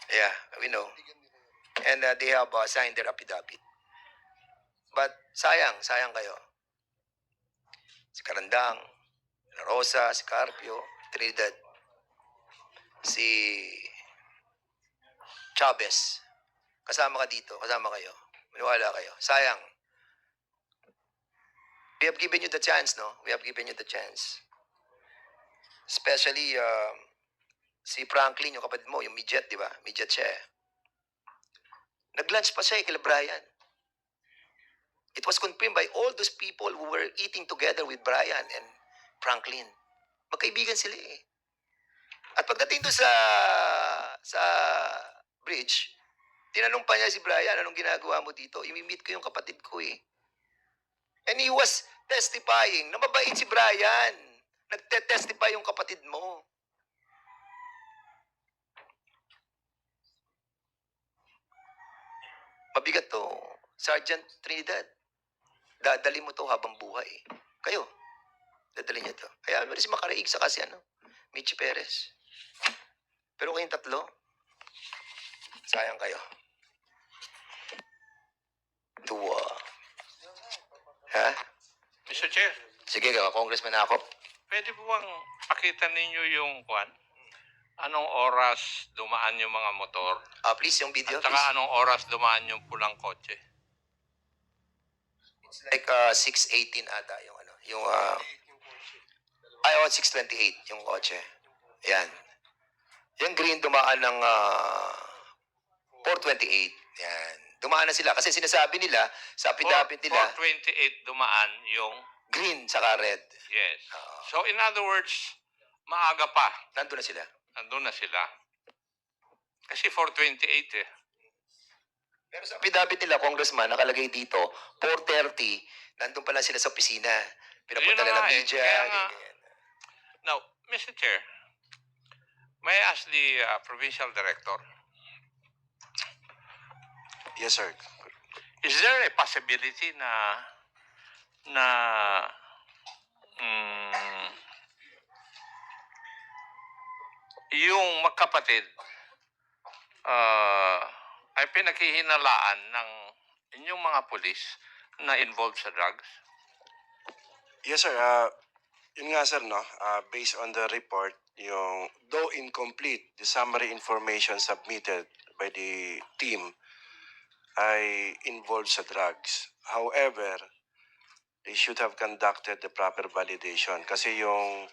Yeah, we know. And they have signed their affidavit. But sayang kayo. Si Karandang, La Rosa, si Carpio, Trinidad, si Chavez. Kasama ka dito, kasama kayo. Maniwala kayo. Sayang. We have given you the chance, no? We have given you the chance. Especially, si Franklin, yung kapatid mo, yung midget, di ba? Midget siya eh. Nag-lunch pa siya kila Brian. It was confirmed by all those people who were eating together with Brian and Franklin. Magkaibigan sila eh. At pagdating doon sa bridge, tinanong pa niya si Brian, anong ginagawa mo dito? Imi-meet ko yung kapatid ko eh. And he was testifying na mabait si Brian. Nagte-testify yung kapatid mo. Mabigat to, Sergeant Trinidad. Dadali mo to habang buhay. Kayo, dadali niyo to. Kaya meron si Makaraig sa kasi Michi Perez. Pero kayong tatlo, sayang kayo. Tuwa. Ha? Mr. Chair, Sige, Congressman ako. pwede po bang pakita ninyo yung kwan? Anong oras dumaan yung mga motor? Please, yung video, At saka please. anong oras dumaan yung pulang kotse? It's like 6:18 ata yung yung 6:28 yung kotse. Yan. Yung green dumaan ng 4:28. Yan. Dumaan na sila kasi sinasabi nila sa affidavit nila 4:28 dumaan yung green saka red. yes. So in other words, maaga pa. Nandun na sila. Nandun na sila. Kasi 4:28 eh. Pero sa affidavit nila, Congressman, nakalagay dito, 4:30, nandun pala sila sa opisina. Pinapunta Yun na na ng nga eh. media. Kaya nga. ganyan. Now, Mr. Chair, may I ask the provincial director, Yes, sir. is there a possibility na yung magkapatid ay pinaghihinalaan ng inyong mga pulis na involved sa drugs? Yes, sir. Yun nga, sir, no? Based on the report, yung, though incomplete, the summary information submitted by the team ay involved sa drugs. However, they should have conducted the proper validation kasi yung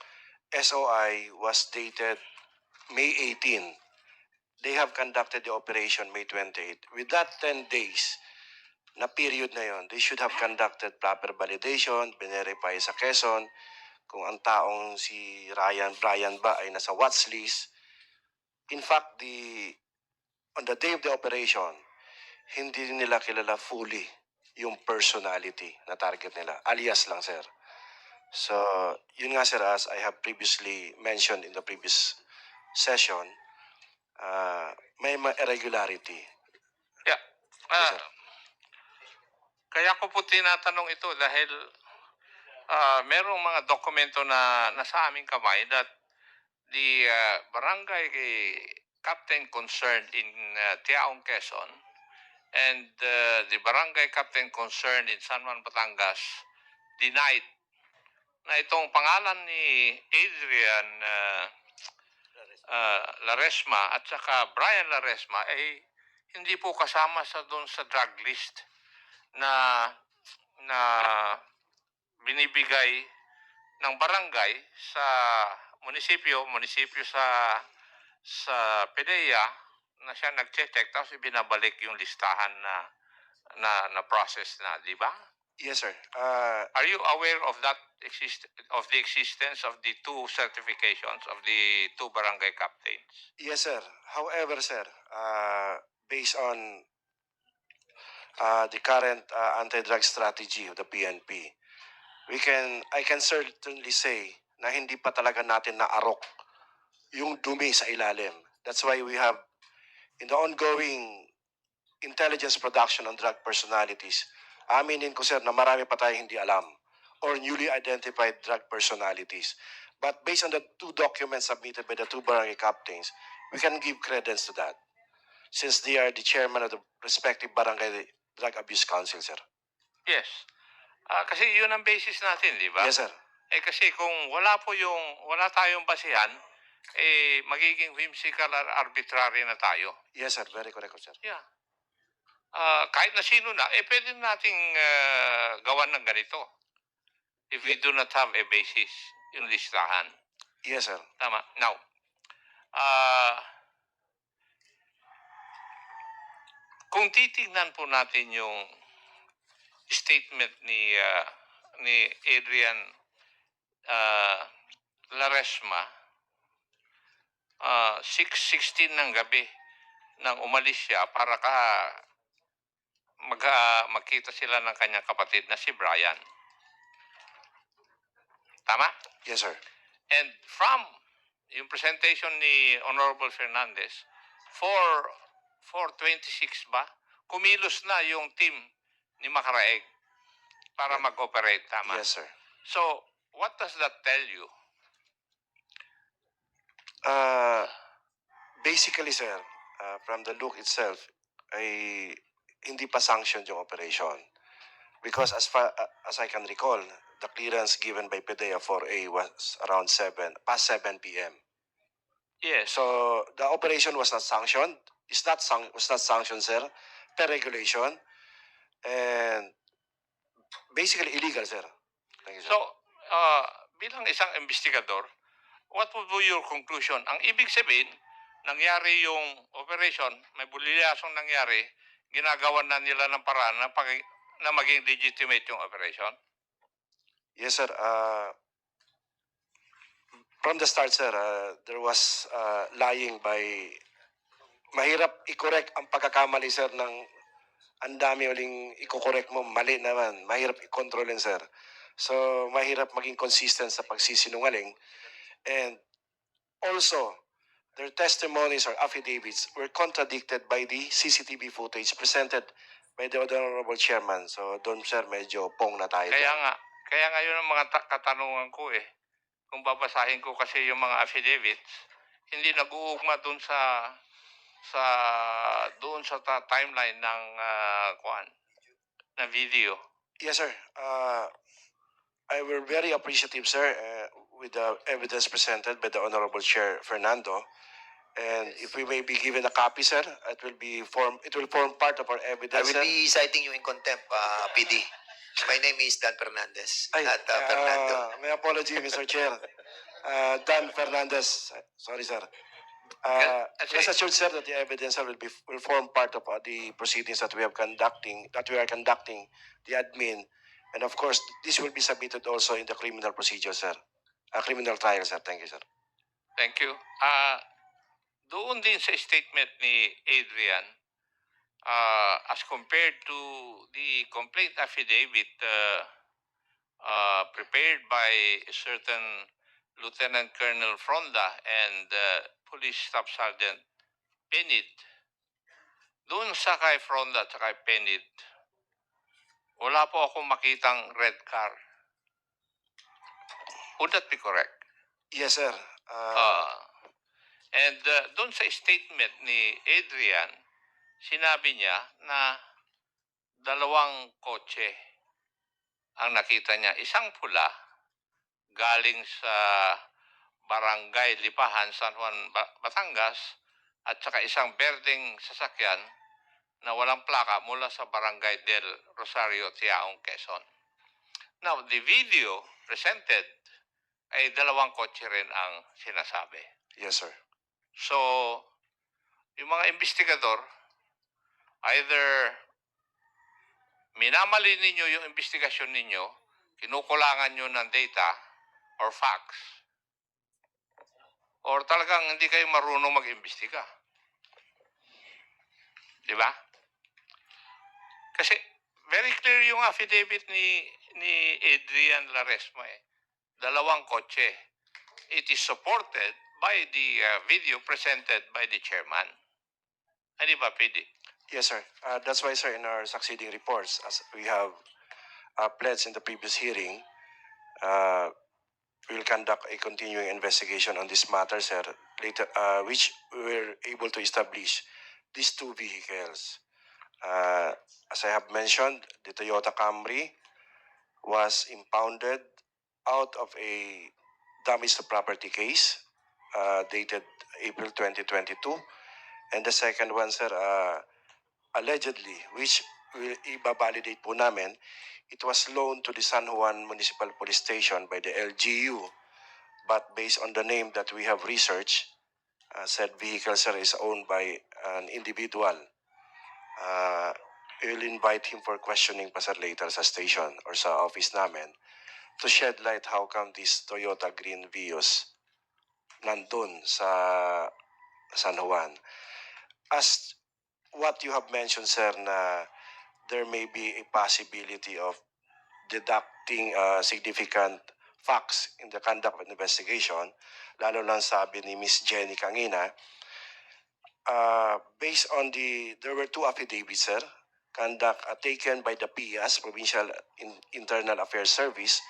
SOI was dated May 18. They have conducted the operation May 28. With that 10 days na period na yon, they should have conducted proper validation, binerify sa Quezon, kung ang taong si Brian ba ay nasa watch list. In fact, on the day of the operation, hindi nila kilala fully yung personality na target nila. Alias lang, sir. So, yun nga, sir, as I have previously mentioned in the previous session, may irregularity. Yeah. Yes, sir. Kaya ko po tinatanong ito dahil merong mga dokumento na nasa aming kamay that the barangay captain concerned in Tiaong, Quezon and the barangay captain concerned in San Juan, Batangas denied na itong pangalan ni Adrian Laresma at saka Brian Laresma ay hindi po kasama sa doon sa drug list na binibigay ng barangay sa munisipyo sa PDEA na siya nag-check tapos binabalik yung listahan na process na, di ba? Yes, sir. Are you aware of that of the existence of the two certifications of the two barangay captains? Yes, sir. However, sir, based on the current anti-drug strategy of the PNP, I can certainly say na hindi pa talaga natin naarok yung dumi sa ilalim. That's why we have, in the ongoing intelligence production on drug personalities, aminin ko, sir, na marami pa tayong hindi alam or newly identified drug personalities. But based on the two documents submitted by the two barangay captains, we can give credence to that since they are the chairman of the respective barangay drug abuse council, sir. Yes. Kasi yun ang basis natin, di ba? Yes, sir. Kasi kung wala tayong basihan, magiging whimsical or arbitrary na tayo. Yes, sir. Very correct, sir. Yeah. Kahit na sino na, pwede nating gawan ng ganito. If we do not have a basis, yung listahan. Yes, sir. Tama. Now, kung titingnan po natin yung statement ni Adrian Laresma, 6:16 ng gabi nang umalis siya para magkita sila ng kanyang kapatid na si Brian. Tama? Yes, sir. And from yung presentation ni Honorable Fernandez, 4:26 ba? Kumilos na yung team ni Macaraeg para mag-operate. Tama? Yes, sir. So, what does that tell you? Basically, sir, from the look itself, ay hindi pa sanctioned yung operation. Because as I can recall, the clearance given by PDEA 4A was around past 7 p.m. Yes. So the operation was not sanctioned. Was not sanctioned, sir, per regulation, and basically illegal, sir. Thank you, sir. So, bilang isang investigador, what would be your conclusion? Ang ibig sabihin, nangyari yung operation, may bulilyasong nangyari, ginagawa na nila ng paraan na maging legitimate yung operation? Yes, sir. From the start, sir, there was lying by... Mahirap i-correct ang pagkakamali, sir, ng ang dami uling i-correct mo, mali naman. Mahirap i-controlin, sir. So, mahirap maging consistent sa pagsisinungaling. And also, their testimonies or affidavits were contradicted by the CCTV footage presented by the Honorable Chairman. So, doon, sir, medyo pong na tayo. Kaya nga yun ang mga katanungan ko eh. Kung babasahin ko kasi yung mga affidavits, hindi nag-uugma doon sa timeline ng na video. Yes, sir. I were very appreciative, sir, with the evidence presented by the Honorable Chair Fernando. And if we may be given a copy, sir, it will form part of our I evidence, will sir. be citing you in contempt, PD. My name is Dan Fernandez, not Fernando. My apology, Mr. Chair. Dan Fernandez. Sorry, sir. Rest assured, sir, that the evidence, sir, will form part of the proceedings that we are conducting, the admin, and of course, this will be submitted also in the criminal procedure, sir. Criminal trial, sir. Thank you, sir. Thank you. Doon din sa statement ni Adrian, as compared to the complaint affidavit prepared by a certain Lieutenant Colonel Fronda and Police Staff Sergeant Penid, doon sa kay Fronda at kay Penid, wala po akong makitang red car. Would that be correct? Yes, sir. And doon sa statement ni Adrian, sinabi niya na 2 kotse ang nakita niya. Isang pula galing sa Barangay Lipahan, San Juan, Batangas, at saka isang berdeng sasakyan na walang plaka mula sa Barangay del Rosario, Tiaong, Quezon. Now, the video presented ay 2 kotse rin ang sinasabi. Yes, sir. So, yung mga investigador, either minamali ninyo yung investigasyon ninyo, kinukulangan nyo ng data or facts, or talagang hindi kayo marunong mag-imbestiga. Di ba? Kasi very clear yung affidavit ni Adrian Laresma eh. 2 kotse. It is supported by the video presented by the chairman. Hindi ba, PD? Yes, sir. That's why, sir, in our succeeding reports, as we have pledged in the previous hearing, we will conduct a continuing investigation on this matter, sir, later, which we were able to establish these 2 vehicles. As I have mentioned, the Toyota Camry was impounded out of a damage to property case dated April 2022. And the second one, sir, allegedly, which will i-validate po namin, it was loaned to the San Juan Municipal Police Station by the LGU. But based on the name that we have researched, said vehicle, sir, is owned by an individual. we'll invite him for questioning pa sir later sa station or sa office namin to shed light how come this Toyota Green Vios nandun sa San Juan. As what you have mentioned, sir, na there may be a possibility of deducting significant facts in the conduct of investigation, lalo lang sabi ni Miss Jenny Kangina, based on there were two affidavits, sir, taken by the PIAS, Provincial Internal Affairs Service,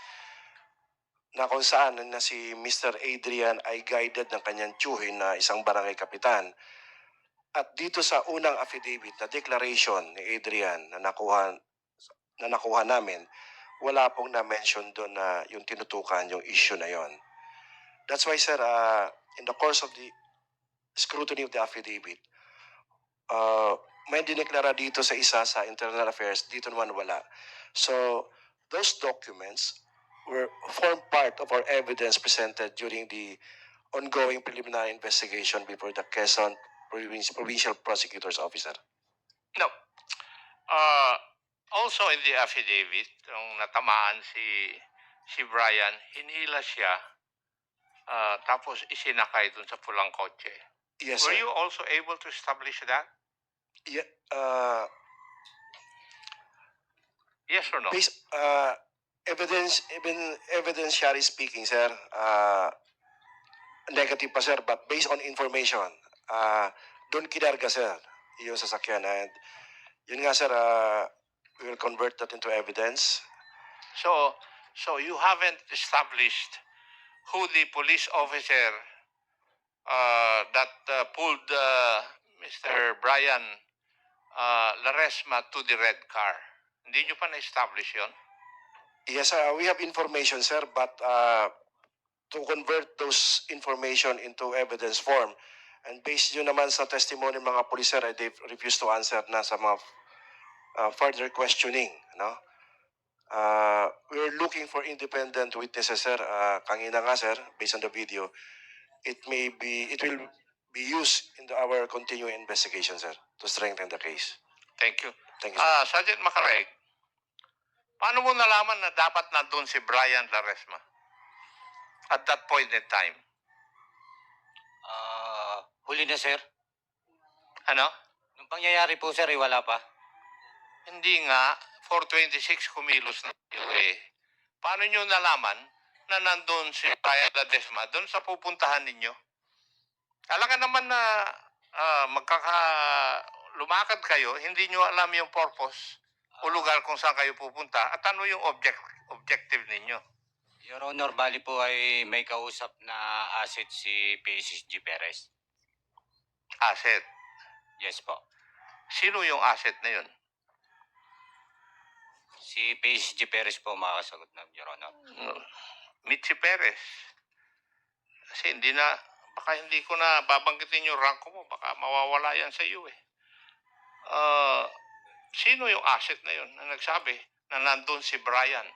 na kung saan na si Mr. Adrian ay guided ng kanyang tiyuhin na isang barangay kapitan. At dito sa unang affidavit na declaration ni Adrian na nakuha namin, wala pong na-mention doon na yung tinutukan yung issue na yon. That's why, sir, in the course of the scrutiny of the affidavit, may dineklara dito sa isa sa internal affairs, dito naman wala. So, those documents form part of our evidence presented during the ongoing preliminary investigation before the Quezon Provincial Prosecutor's Officer. No. Also in the affidavit, nung natamaan si Brian, hinila siya, tapos isinakay dun sa pulang kotse. Yes, Were sir. you also able to establish that? Yeah, Yes or no? based, evidentiary speaking, sir, negative pa, sir, but based on information, doon kinarga, sir, yung sasakyan. And yun nga, sir, we will convert that into evidence. So you haven't established who the police officer that pulled Mr. Brian Laresma to the red car. Hindi nyo pa na-establish yun? Yes, we have information, sir, but to convert those information into evidence form, and based yun naman sa testimony ng mga pulis, sir, they refused to answer na sa mga further questioning, no? We're looking for independent witnesses, sir. Kanina nga, sir, based on the video, it will be used in our continuing investigation, sir, to strengthen the case. Thank you. Thank you, sir. Sergeant Macareg, paano mo nalaman na dapat nandun si Brian Laresma at that point in time? Huli na, sir. Ano? Nung pangyayari po, sir, wala pa. Hindi nga, 426 kumilos na kayo eh. Paano nyo nalaman na nandun si Brian Laresma doon sa pupuntahan ninyo? Alam ka naman na lumakad kayo, hindi nyo alam yung purpose o lugar kung saan kayo pupunta at ano yung objective ninyo. Your Honor, bali po ay may kausap na asset si PSG Perez. Asset. Yes po. Sino yung asset na yun? Si PSG Perez po makakasagot ng Your Honor. Mitzi Perez. Kasi baka hindi ko na babanggitin yung rank mo, baka mawawala yan sa iyo eh. Sino yung asset na yun na nagsabi na nandun si Brian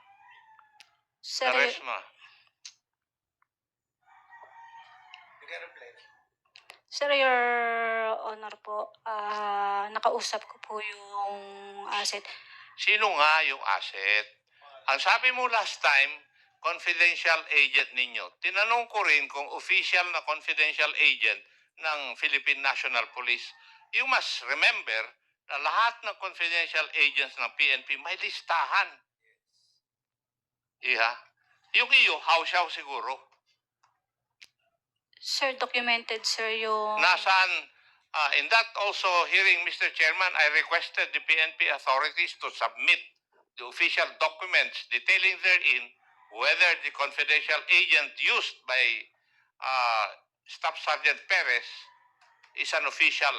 Sir, Laresma? Sir, Your Honor po, nakausap ko po yung asset. Sino nga yung asset? Ang sabi mo last time, confidential agent ninyo. Tinanong ko rin kung official na confidential agent ng Philippine National Police. You must remember na lahat ng confidential agents ng PNP may listahan. Iha? Yung iyo, hausaw siguro. Sir, documented, sir, yung... Nasaan, in that also hearing, Mr. Chairman, I requested the PNP authorities to submit the official documents detailing therein whether the confidential agent used by Staff Sergeant Perez is an official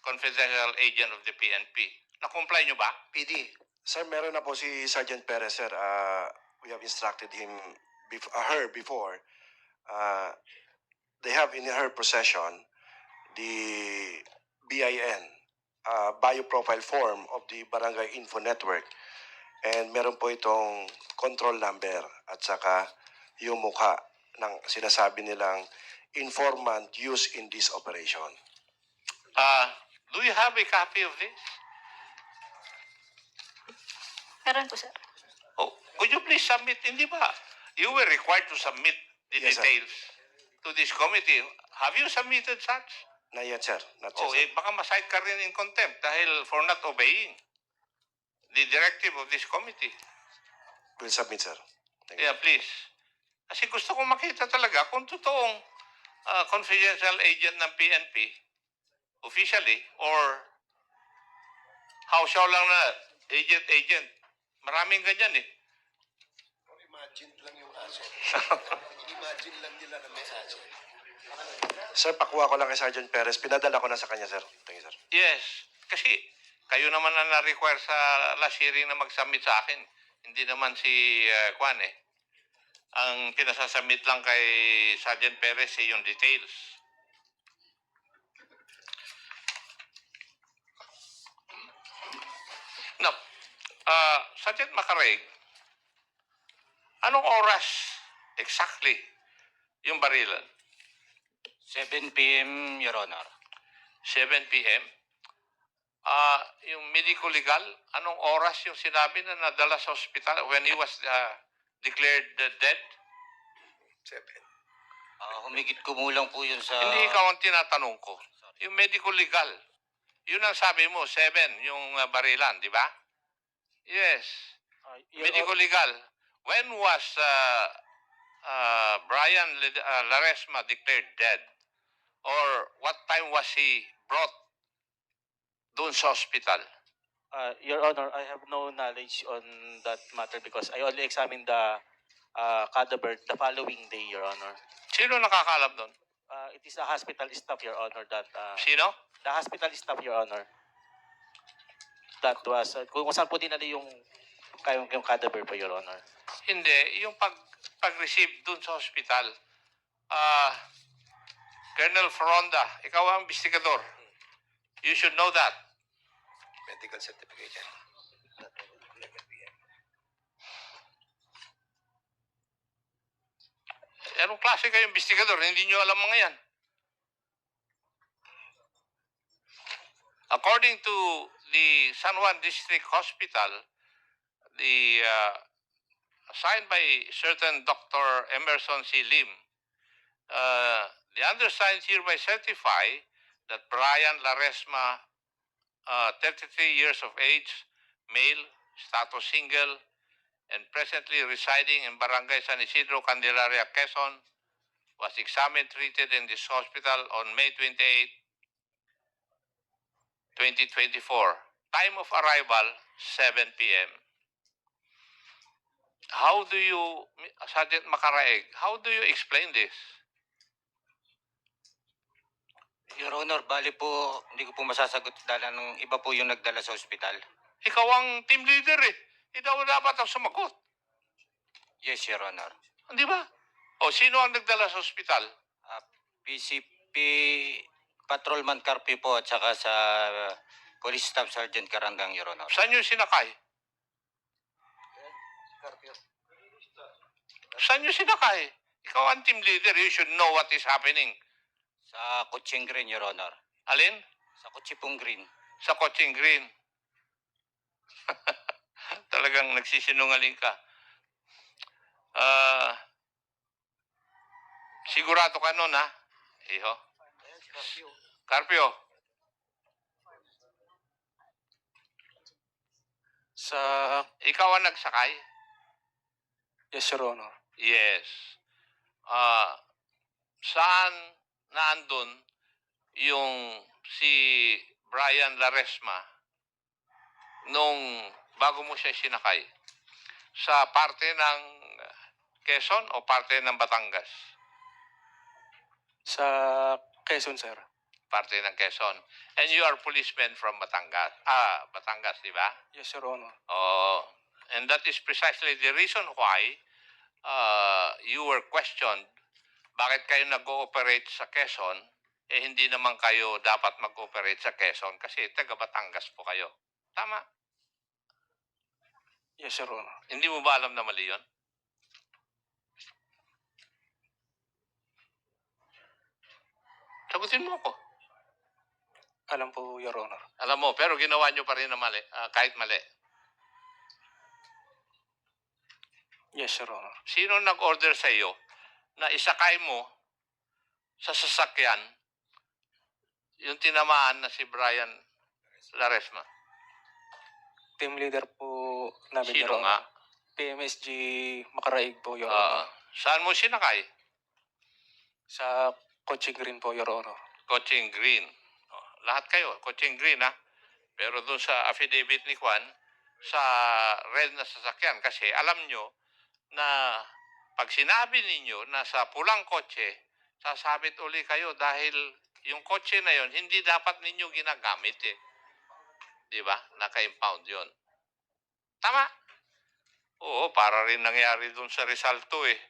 confidential agent of the PNP. Na-comply nyo ba? PD. Sir, meron na po si Sergeant Perez, sir. We have instructed her before. They have in her possession the BIN, bioprofile form of the Barangay Info Network. And meron po itong control number at saka yung mukha ng sinasabi nilang informant used in this operation. Do you have a copy of this? Meron po, sir. Oh, could you please submit? Hindi ba? You were required to submit the Yes, sir. details to this committee. Have you submitted such? Not yet, sir. Not yet, Oh, sir. baka masahid ka rin in contempt dahil for not obeying the directive of this committee. We'll submit, sir. Thank you. Yeah, please. Kasi gusto kong makita talaga kung totoong confidential agent ng PNP officially or hausaw lang na agent. Maraming ganyan eh. Imagine lang yung aso. Imagine lang nila na may aso. Sir, pakuha ko lang kay Sergeant Perez. Pinadala ko na sa kanya, sir. Thank you, sir. Yes. Kasi kayo naman ang na-require sa last hearing na mag-submit sa akin. Hindi naman si Kwan eh. Ang pinasasubmit lang kay Sergeant Perez eh, yung details. Now, Sergeant Macareg, anong oras exactly yung barilan? 7 p.m., Your Honor. 7 p.m. Yung medico legal, anong oras yung sinabi na nadala sa ospital when he was declared dead? 7. Humigit kumulang po yun sa... Hindi ikaw ang tinatanong ko. Yung medico legal, yun ang sabi mo, 7, yung barilan, di ba? Yes. Medico legal. When was Brian Laresma declared dead? Or what time was he brought doon sa hospital? Your Honor, I have no knowledge on that matter because I only examined the cadaver the following day, Your Honor. Sino nakakalap doon? It is the hospital staff, Your Honor, that Sino? the hospital staff, Your Honor. That was kung saan po dinali yung cadaver po, Your Honor. Hindi, yung pag-receive doon sa hospital. Colonel Fronda, ikaw ang investigador. You should know that. Medical certificate yan. Anong klase kayo investigador? Hindi nyo alam mga yan. According to the San Juan District Hospital, the signed by certain Dr. Emerson C. Lim, the undersigned hereby certify that Brian Laresma, 33 years of age, male, status single, and presently residing in Barangay San Isidro, Candelaria, Quezon, was examined, treated in this hospital on May 28, 2024. Time of arrival, 7 p.m. How do you, Sergeant Macaraeg, how do you explain this? Your Honor, bali po, hindi ko po masasagot dala ng iba po yung nagdala sa ospital. Ikaw ang team leader eh. Ikaw dapat ang sumagot. Yes, Your Honor. Di ba? O, sino ang nagdala sa ospital? PCP Patrolman Carpio po at saka sa Police Staff Sergeant Karandang, Your Honor. Saan yung sinakay? Saan yung sinakay? Ikaw ang team leader. You should know what is happening. Sa Kutsing Green, Your Honor. Alin? Sa Kutsipong Green. Sa Coaching Green. Talagang nagsisinungaling ka. Sigurado ka nun, ha? Iho? Carpio. Ikaw ang nagsakay? Yes, Your Honor. Yes. Saan naandun yung si Brian Laresma nung bago mo siya sinakay? Sa parte ng Quezon o parte ng Batangas? Sa Quezon, sir. Parte ng Quezon. And you are policemen from Batangas. Batangas, di ba? Yes, Your Honor. Oh, and that is precisely the reason why you were questioned. Bakit kayo nag-ooperate sa Quezon? Hindi naman kayo dapat mag-ooperate sa Quezon kasi taga Batangas po kayo. Tama? Yes, Your Honor. Hindi mo ba alam na mali yun? Sagutin mo ako. Alam po, Your Honor. Alam mo, pero ginawa nyo pa rin na mali, kahit mali. Yes, Your Honor. Sino nag-order sa iyo na isakay mo sa sasakyan yung tinamaan na si Brian Laresma? Team leader po namin, Sino nga? PMSG Makaraig po, Your Saan mo sinakay? Sa Coaching Green po, Your Honor. Coaching Green. Lahat kayo, Coaching Green ha. Pero doon sa affidavit ni Juan, sa red na sasakyan, kasi alam nyo na pag sinabi ninyo na sa pulang kotse, sasabit uli kayo dahil yung kotse na yon hindi dapat ninyo ginagamit eh. Di ba? Naka-impound yon. Tama? Oo, para rin nangyari doon sa Rizal 2 eh.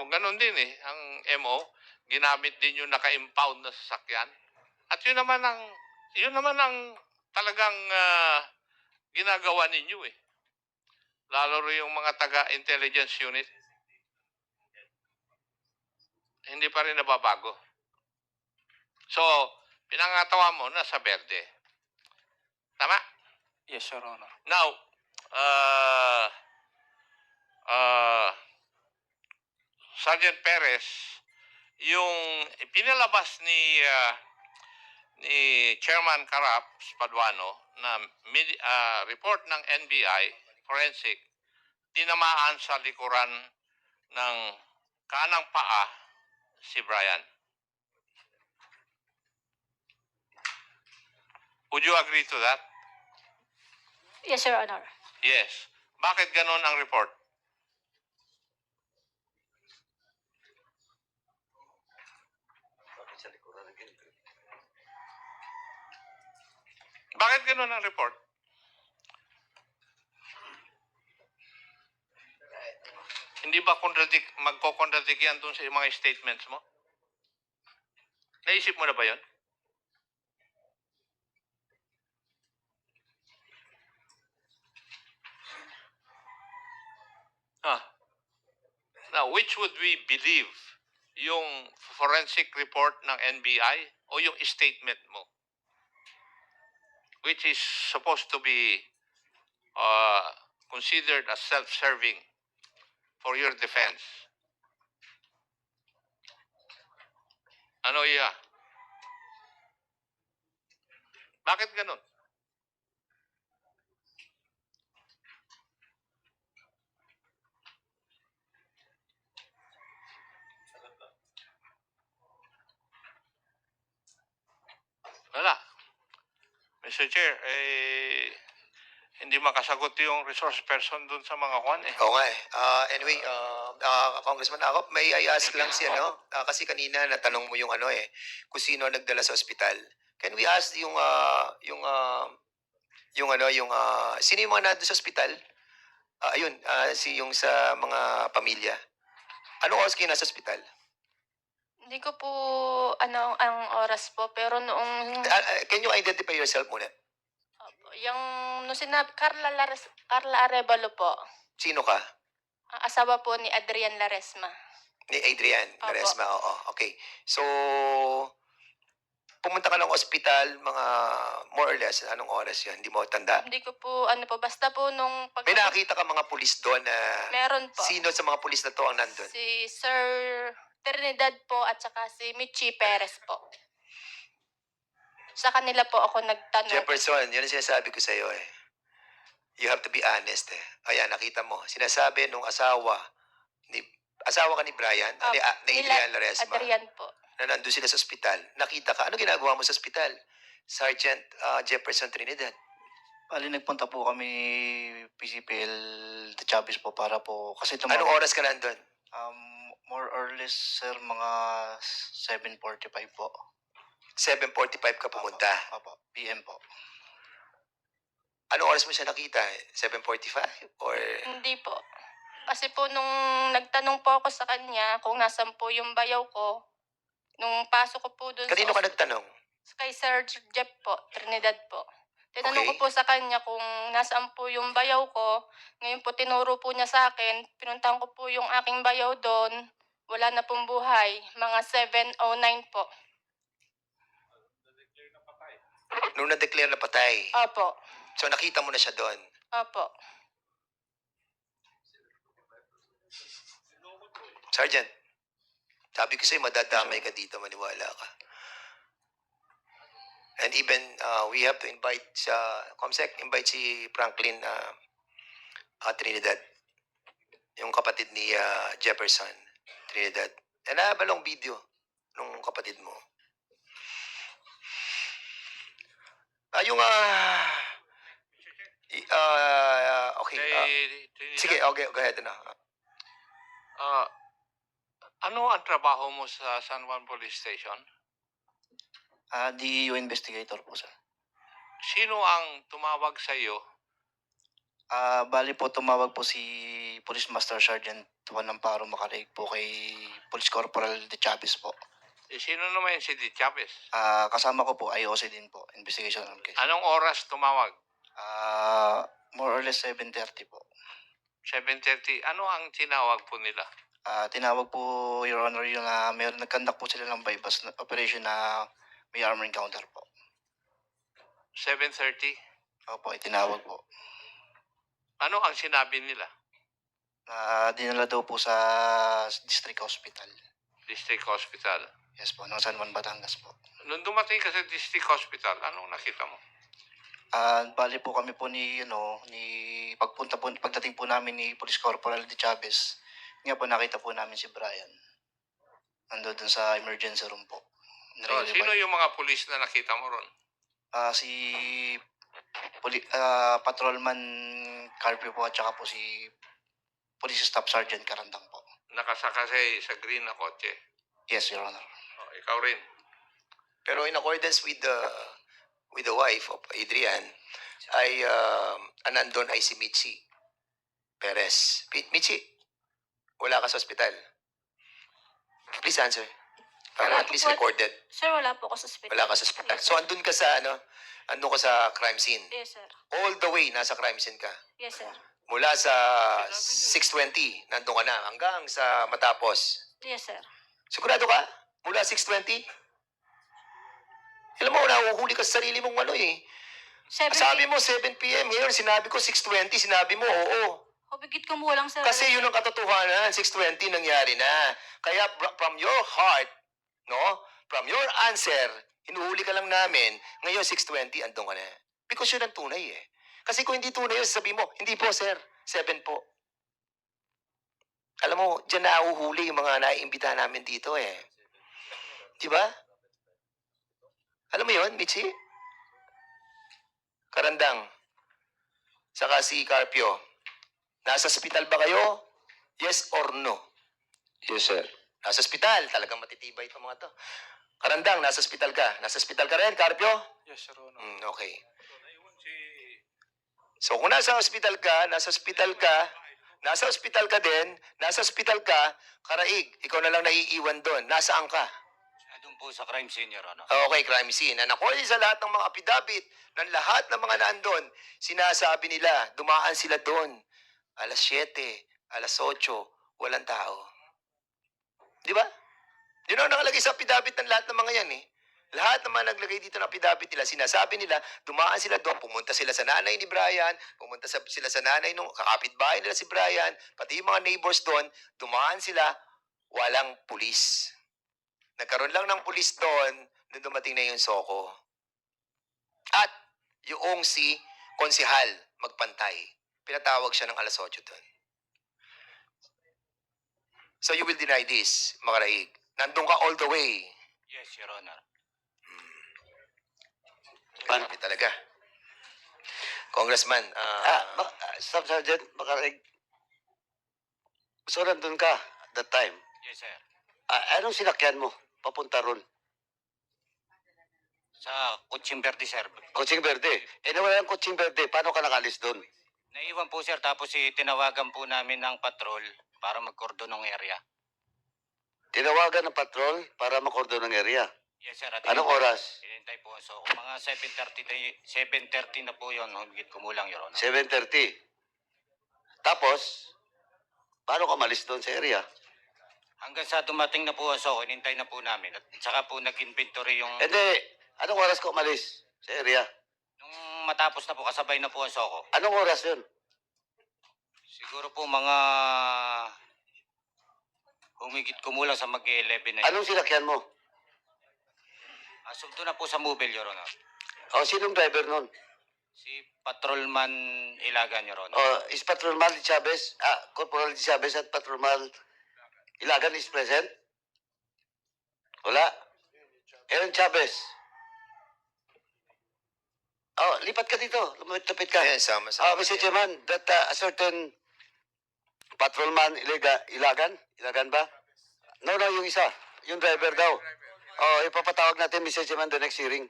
O, ganun din eh. Ang MO, ginamit din yung naka-impound na sasakyan. At yun naman ang talagang ginagawa ninyo eh. Lalo rin yung mga taga-intelligence unit. Hindi pa rin nababago. So, pinangatawa mo na sa berde. Tama? Yes, Your Honor. Now, Sergeant Perez, yung pinalabas ni Chairman Carap Paduano na report ng NBI forensic, tinamaan sa likuran ng kanang paa si Brian. Would you agree to that? Yes, Your Honor. Yes. Bakit ganon ang report? Bakit ganon ang report? Hindi ba magko-contradict yan dun sa mga statements mo? Naisip mo na ba yun? Now, which would we believe? Yung forensic report ng NBI o yung statement mo? Which is supposed to be considered as self-serving for your defense. Ano iya? Bakit ganun? Wala. Mr. Chair, hindi makasagot yung resource person dun sa mga kwan eh. Oo nga eh. Anyway, Congressman ako, may I ask lang si kasi kanina natanong mo yung kung sino nagdala sa ospital. Can we ask yung sino yung mga nandun sa ospital? Yung sa mga pamilya. Anong oras kayo nasa ospital? Hindi ko po ang oras po, pero noong Can you identify yourself muna? yung nung sinabi Carla Arevalo po, Sino ka? ang asawa po ni Adrian Laresma. Ni Adrian Opo. Laresma, oo. Okay. So, pumunta ka ng ospital mga more or less, anong oras yun? Hindi mo tanda? Hindi ko po basta po nung May nakakita ka mga pulis doon na meron po. sino sa mga pulis na to ang nandun? Si Sir Trinidad po at saka si Michi Perez po. Sa kanila po ako nagtanong. Jefferson, yun ang sinasabi ko sa'yo eh. You have to be honest eh. Ayan, nakita mo. Sinasabi nung asawa ka ni Brian, ni Adrian Laresma, Adrian po. na nandun sila sa ospital. Nakita ka. Ano ginagawa mo sa ospital? Sergeant Jefferson Trinidad. Bali, nagpunta po kami PCPL de Chavez po para po, kasi Anong oras ka nandun? more or less, sir, mga 7:45 po. 7:45 ka pumunta. Opo, PM po. Anong oras mo siya nakita? 7:45? Or Hindi po. Kasi po nung nagtanong po ako sa kanya kung nasan po yung bayaw ko, nung pasok ko po doon kanino ka nagtanong? kay Sir Jeff po, Trinidad po. Tinanong Okay. ko po sa kanya kung nasaan po yung bayaw ko. Ngayon po tinuro po niya sa akin. Pinuntahan ko po yung aking bayaw doon. Wala na pong buhay. Mga 7:09 po. Nung na-declare na patay. Opo. So nakita mo na siya doon. Opo. Sergeant, sabi ko sa'yo, madadamay ka dito, maniwala ka. And even, we have to invite sa, Comsec, invite si Franklin Trinidad, yung kapatid ni Jefferson Trinidad. And I have a long video nung kapatid mo. Okay. Sige, okay, go ahead na. Ano ang trabaho mo sa San Juan Police Station? DEO investigator po, sir. Sino ang tumawag sa iyo? Bali po tumawag po si Police Master Sergeant Juan Amparo Macarig po kay Police Corporal De Chavez po. Sino naman si Di Chavez? Kasama ko po IOC din po, investigation on case. Anong oras tumawag? More or less 7:30 po. 7:30. Ano ang tinawag po nila? Tinawag po, Your Honor, yung nagkandak po sila ng bypass operation na may armor encounter po. 7:30. Opo, itinawag po. Ano ang sinabi nila? Dinala daw po sa district hospital. District Hospital. Yes po, ng San Juan, Batangas po. Nung dumating ka sa District Hospital, anong nakita mo? Bali po kami po pagdating po namin ni Police Corporal De Chavez, nga po nakita po namin si Brian. Nandun dun sa emergency room po. So, sino yung mga pulis na nakita mo ron? Si Patrolman Carpio po at saka po si Police Staff Sergeant Karandang po. Nakasakasay sa green na kotse. Yes, Your Honor. Ikaw rin. Pero in accordance with the wife of Adrian, ay nandun ay si Michi Perez. Michi, wala ka sa ospital. Please answer. Para at least Wala. recorded. Sir, wala po ako sa hospital. Wala ka sa ospital. Yes, So sir. andun ka sa andun ka sa crime scene. Yes, sir. All the way nasa crime scene ka. Yes, sir. Mula sa 6:20 nandun ka na hanggang sa matapos. Yes, sir. Sigurado ka? Mula 6:20? Alam mo, nahuhuli ka sa sarili mong Sabi mo 7 p.m. Ngayon, sinabi ko 6:20. Sinabi mo, oo. Hubigit ko mo lang, sir. Kasi yun ang katotohanan. 6:20 nangyari na. Kaya from your heart, no? From your answer, hinuhuli ka lang namin. Ngayon, 6:20, andun ka na. Because yun ang tunay eh. Kasi kung hindi tunay yun, sasabihin mo, hindi po, sir. 7 po. Alam mo, dyan nahuhuli yung mga naiimbita namin dito eh. Di ba? Alam mo yun, Michi? Karandang. Saka si Carpio. Nasa ospital ba kayo? Yes or no? Yes, sir. Nasa ospital. Talagang matitibay itong mga to. Karandang, nasa ospital ka. Nasa ospital ka rin, Carpio? Yes, Your Honor. Okay. So kung nasa ospital ka, nasa ospital din, nasa ospital ka, Karaig, ikaw na lang naiiwan doon. Nasaan ka? Doon po sa crime scene, Your Honor. Okay, crime scene. And according sa lahat ng mga apidabit, ng lahat ng mga naandun, sinasabi nila, dumaan sila doon. Alas 7, alas 8, walang tao. Di ba? Yun ang nakalagay sa apidabit ng lahat ng mga yan eh. Lahat naman naglagay dito ng apidabit nila, sinasabi nila, dumaan sila doon, pumunta sila sa nanay ni Brian, sila sa nanay nung kakapitbahay nila si Brian, pati yung mga neighbors doon, dumaan sila, walang pulis. Nagkaroon lang ng pulis doon, nung dumating na yung Soko. At yung si konsihal magpantay. Pinatawag siya ng alas 8 doon. So you will deny this, Makaraig. Nandun ka all the way. Yes, Your Honor. Grabe talaga. Congressman, Staff Sergeant Macarig. So, nandun ka that time. Yes, sir. Anong sinakyan mo papunta ron? Sa Kutsing Verde, sir. Coaching Verde. Nawala ng Coaching Verde. Paano ka nakalis doon? Naiwan po, sir, tapos tinawagan po namin ng patrol para mag-cordon ng area. Tinawagan ng patrol para makordon ng area. Yes, sir. At Anong oras? Hinintay po. So, mga 7:30 na po yun. Higit kumulang, Your Honor. 7:30. Tapos, paano ka malis doon sa area? Hanggang sa dumating na po so hinintay na po namin. At saka po nag-inventory yung... Hindi. Anong oras ka umalis sa area? Nung matapos na po, kasabay na po ang Soko. Anong oras yun? Siguro po mga humigit kumulang sa mag-11 na yun. Anong sinakyan mo? Asumto na po sa mobile, Your Honor. O, sinong driver nun? Si Patrolman Ilagan, Your Honor. O, is Patrolman Chavez, Corporal Chavez at Patrolman Ilagan is present? Wala? Aaron Chavez. Oh, lipat ka dito. Lumapit ka. Ayan, sama-sama. Mr. Chairman, that a certain patrolman Ilagan? Ilagan ba? No, yung isa. Yung driver daw. Oh, ipapatawag natin, Mr. Chairman, the next hearing.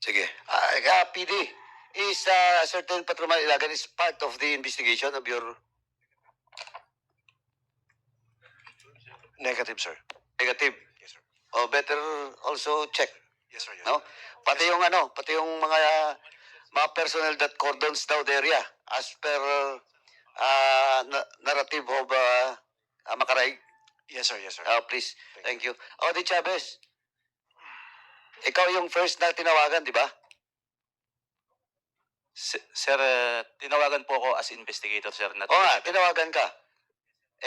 Sige. PD, is a certain patrolman Ilagan is part of the investigation of your Negative, sir. negative? Yes, sir. Oh, better also check. Yes, sir. Yes, No? Pati yung pati yung mga personnel that cordons down the area as per narrative of Makaraig. Yes, sir. Yes, sir. Please, thank you. Di Chavez, ikaw yung first na tinawagan, di ba? Sir, tinawagan po ako as investigator, sir. Tinawagan ka.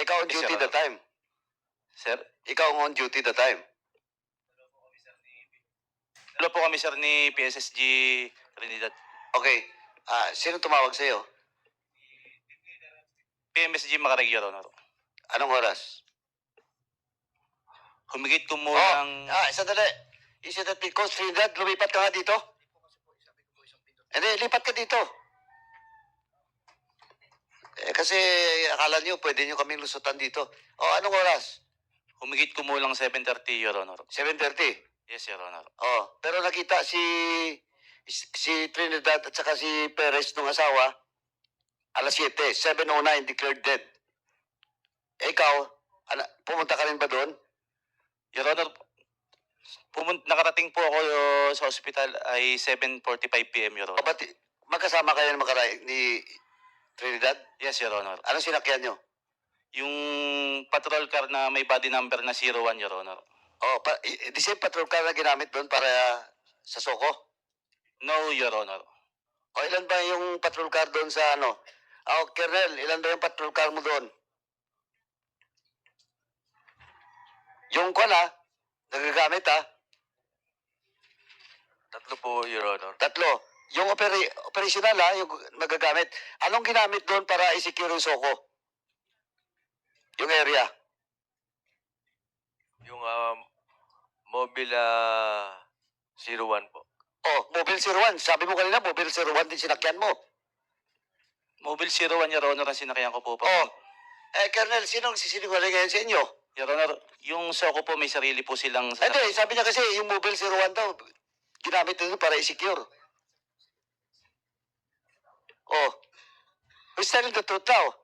Ikaw on Yes, duty Your the Honor. time. Sir, Ikaw on duty the time. dalawa po kami, sir, ni PSSG Trinidad. Okay. Sino tumawag sa'yo? PMSG Makaraig, Your Honor. Anong oras? Humigit kumulang... Sandali. Is it that because Trinidad, lumipat ka nga dito? Hindi, lipat ka dito. Kasi akala niyo, pwede niyo kaming lusutan dito. Anong oras? Humigit kumulang 7:30, Your Honor. 7:30. Yes, Your Honor. Pero nakita si Trinidad at saka si Perez nung asawa, alas 7, 7:09, declared dead. Ikaw, pumunta ka rin ba doon? Your Honor, nakarating po ako sa ospital ay 7:45 p.m., Your O Honor. ba't magkasama kayo ni Trinidad? Yes, Your Honor. Anong sinakyan nyo? Yung patrol car na may body number na 01, Your Honor. The same patrol car na ginamit doon para sa Soko? No, Your Honor. Ilan ba yung patrol car doon sa Colonel, ilan ba yung patrol car mo doon? Yung nagagamit Tatlo po, Your Honor. Tatlo. Yung operational yung nagagamit. Anong ginamit doon para i-secure yung Soko? Yung area. Yung mobile 01 po. Mobile 01. Sabi mo kanina, mobile 01 din sinakyan mo. Mobile 01, Your Honor, ang sinakyan ko po. Colonel, sino ang sisinungaling ngayon sa inyo? Your Honor, yung Soko po may sarili po silang... Hindi, sabi niya kasi yung mobile 01 daw, ginamit doon para i-secure. Who's telling the truth now?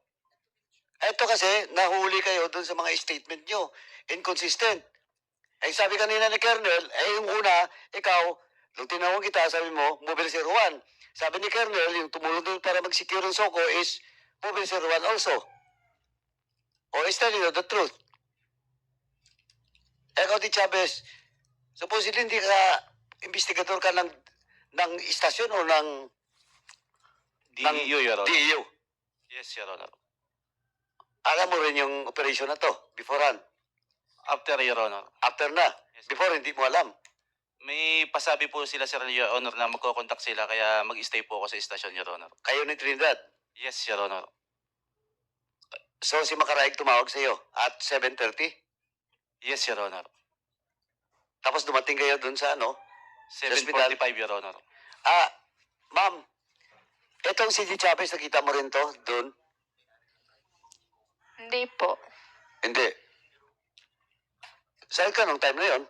Ito kasi, nahuli kayo doon sa mga statement nyo. Inconsistent. Sabi kanina ni Colonel, yung una, ikaw, nung tinawag kita, sabi mo, mobile 01. Sabi ni Colonel, yung tumulong doon para mag-secure yung Soko is mobile 01 also. Is telling you the truth. Ikaw, Di Chavez, supposedly hindi ka investigator ka ng istasyon o ng DEU, Your Honor. DEU. Yes, Your Honor. Alam mo rin yung operation na to, beforehand. After, Your Honor. After na. Yes. Before, hindi mo alam. May pasabi po sila, Sir, Your Honor, na magkocontact sila kaya mag-stay po ako sa istasyon, Your Honor. Kayo ni Trinidad. Yes, Your Honor. So, si Makaraig tumawag sa iyo at 7:30. Yes, Your Honor. Tapos dumating kayo dun sa 7:45, Your Honor. Ma'am, etong si Di Chavez, nakita mo rin to dun? Hindi po. Hindi. Saan ka nung time na yon?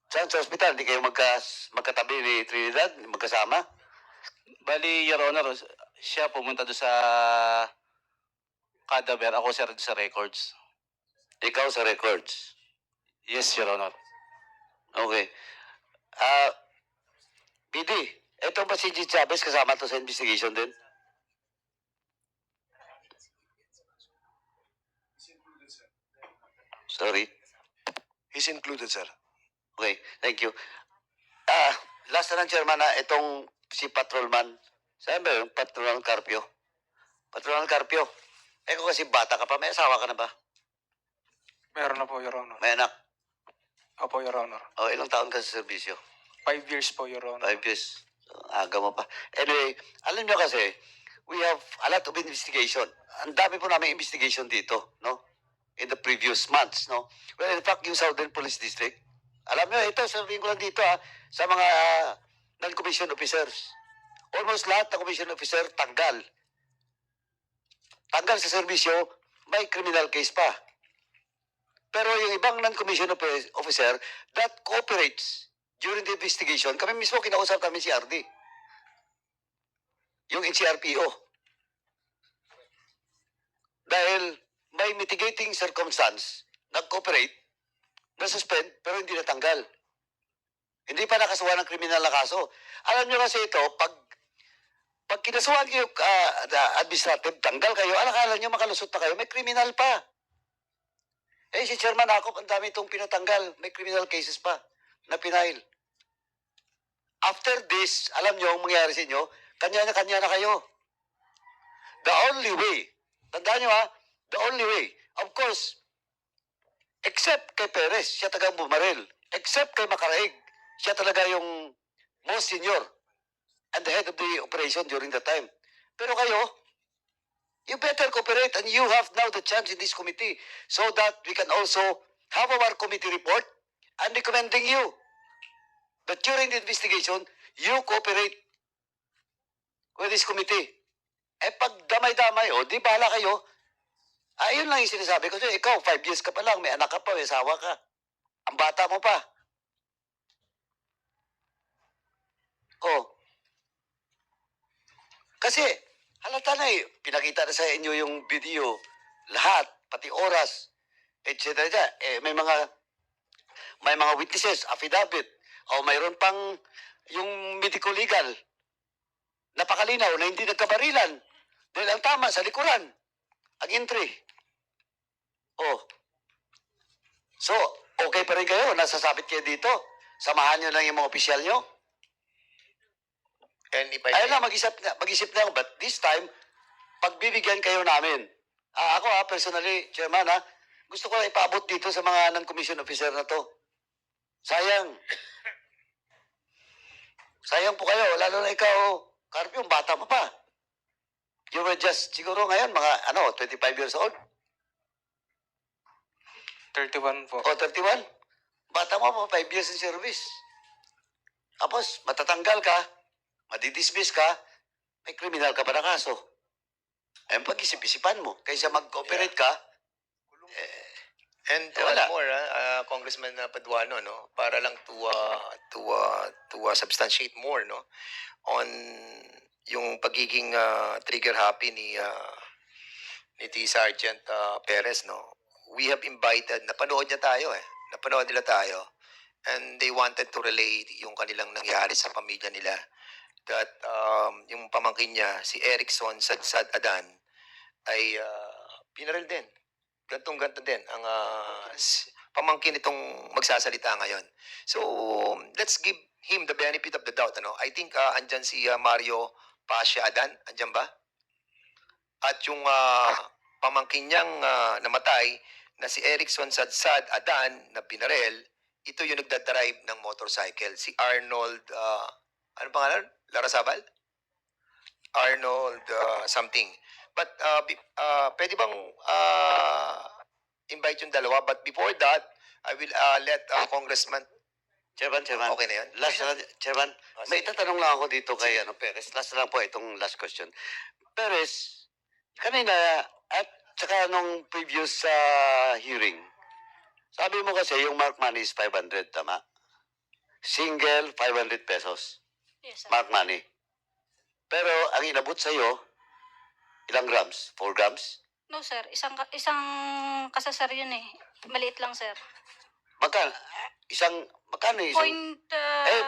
Saan sa hospital? Hindi kayo magkatabi ni Trinidad? Magkasama? Bali, Your Honor, siya pumunta doon sa cadaver. Ako, sir, doon sa records. Ikaw sa records. Yes, Your Honor. Okay. PD, eto ba si G. Chavez kasama to sa investigation din? Sorry. He's included, sir. Okay, thank you. Last na lang, Chairman, itong si Patrolman. Saan ba yung Patrolman Carpio? Patrolman Carpio. Ikaw kasi bata ka pa, may asawa ka na ba? Meron na po, Your Honor. May anak. Opo, Your Honor. O, ilang taon ka sa serbisyo? 5 years po, Your Honor. 5 years. So, aga mo pa. Anyway, alam nyo kasi, we have a lot of investigation. Ang dami po namin investigation dito, no? In the previous months, no? Well, in fact, yung Southern Police District, alam nyo, ito, sabihin ko lang dito, sa mga non-commissioned officers. Almost lahat ng commissioned officer, tanggal. Tanggal sa serbisyo, may criminal case pa. Pero yung ibang non-commissioned officer that cooperates during the investigation, kami mismo kinausap kami si RD. Yung NCRPO. Dahil may mitigating circumstance, nag-cooperate, na-suspend, pero hindi natanggal. Hindi pa nakasuhan ng kriminal na kaso. Alam nyo kasi ito, pag kinasuhan kayo administrative, tanggal kayo, akala nyo makalusot na kayo, may kriminal pa. Eh, si Chairman Akop, ang dami itong pinatanggal. May criminal cases pa na pinail. After this, alam nyo ang mangyari sa inyo, kanya na kayo. The only way, tandaan nyo the only way, of course, except kay Perez, siya tagang bumaril. Except kay Macaraig, siya talaga yung most senior and the head of the operation during the time. Pero kayo, you better cooperate and you have now the chance in this committee so that we can also have our committee report and recommending you that during the investigation, you cooperate with this committee. Eh pag damay-damay, di bahala kayo. Ayun lang yung sinasabi ko. Ikaw, 5 years ka pa lang, may anak ka pa, may asawa ka. Ang bata mo pa. Kasi, halata na pinakita na sa inyo yung video, lahat, pati oras, etc. May mga witnesses, affidavit, o mayroon pang yung medical legal, napakalinaw na hindi nagkabarilan. Dahil ang tama sa likuran, ang entry. So, okay pa rin kayo, nasasabit kayo dito. Samahan nyo lang yung mga opisyal nyo. And if I Ayun na, mag-isip na ako. But this time, pagbibigyan kayo namin. Ako personally, Chairman gusto ko lang ipaabot dito sa mga non-commissioned officer na to. Sayang. Sayang po kayo, lalo na ikaw, Carpio, bata mo pa. You were just, siguro ngayon, mga 25 years old. 31 po. 31. Bata mo pa, 5 years in service. Tapos, matatanggal ka, madidismiss ka, may criminal ka pa na kaso. Ayun, pag-isip-isipan mo. Kaysa mag-cooperate ka, And to wala. add more, Congressman Paduano, no, para lang to substantiate more, no, on yung pagiging trigger happy ni Sergeant Perez, no. We have invited, napanood nila tayo, and they wanted to relay yung kanilang nangyari sa pamilya nila. That yung pamangkin niya, si Erickson Sadsad Adan, ay pinaril din. Gantong-ganto din ang pamangkin itong magsasalita ngayon. So, let's give him the benefit of the doubt. I think andyan si Mario Pasha Adan. Andyan ba? At yung pamangkin niyang namatay na si Erickson Sadsad Adan na binarel, ito yung nagdadrive ng motorcycle. Si Arnold, ano pangalan? Larrazabal? Arnold something. But pwede bang invite yung dalawa? But before that, I will let Congressman... Chairman. Okay na yun? Last na, Chairman. May itatanong lang ako dito kay Perez. Last na lang po itong last question. Perez, kanina, at saka nung previous hearing, sabi mo kasi yung mark money is 500, tama? Single, 500 pesos. Yes, sir. Mark money. Pero ang inabot sa'yo, ilang grams? 4 grams? No, sir. Isang kasa, sir, yun eh. Maliit lang, sir. Magkano? Magkano isang?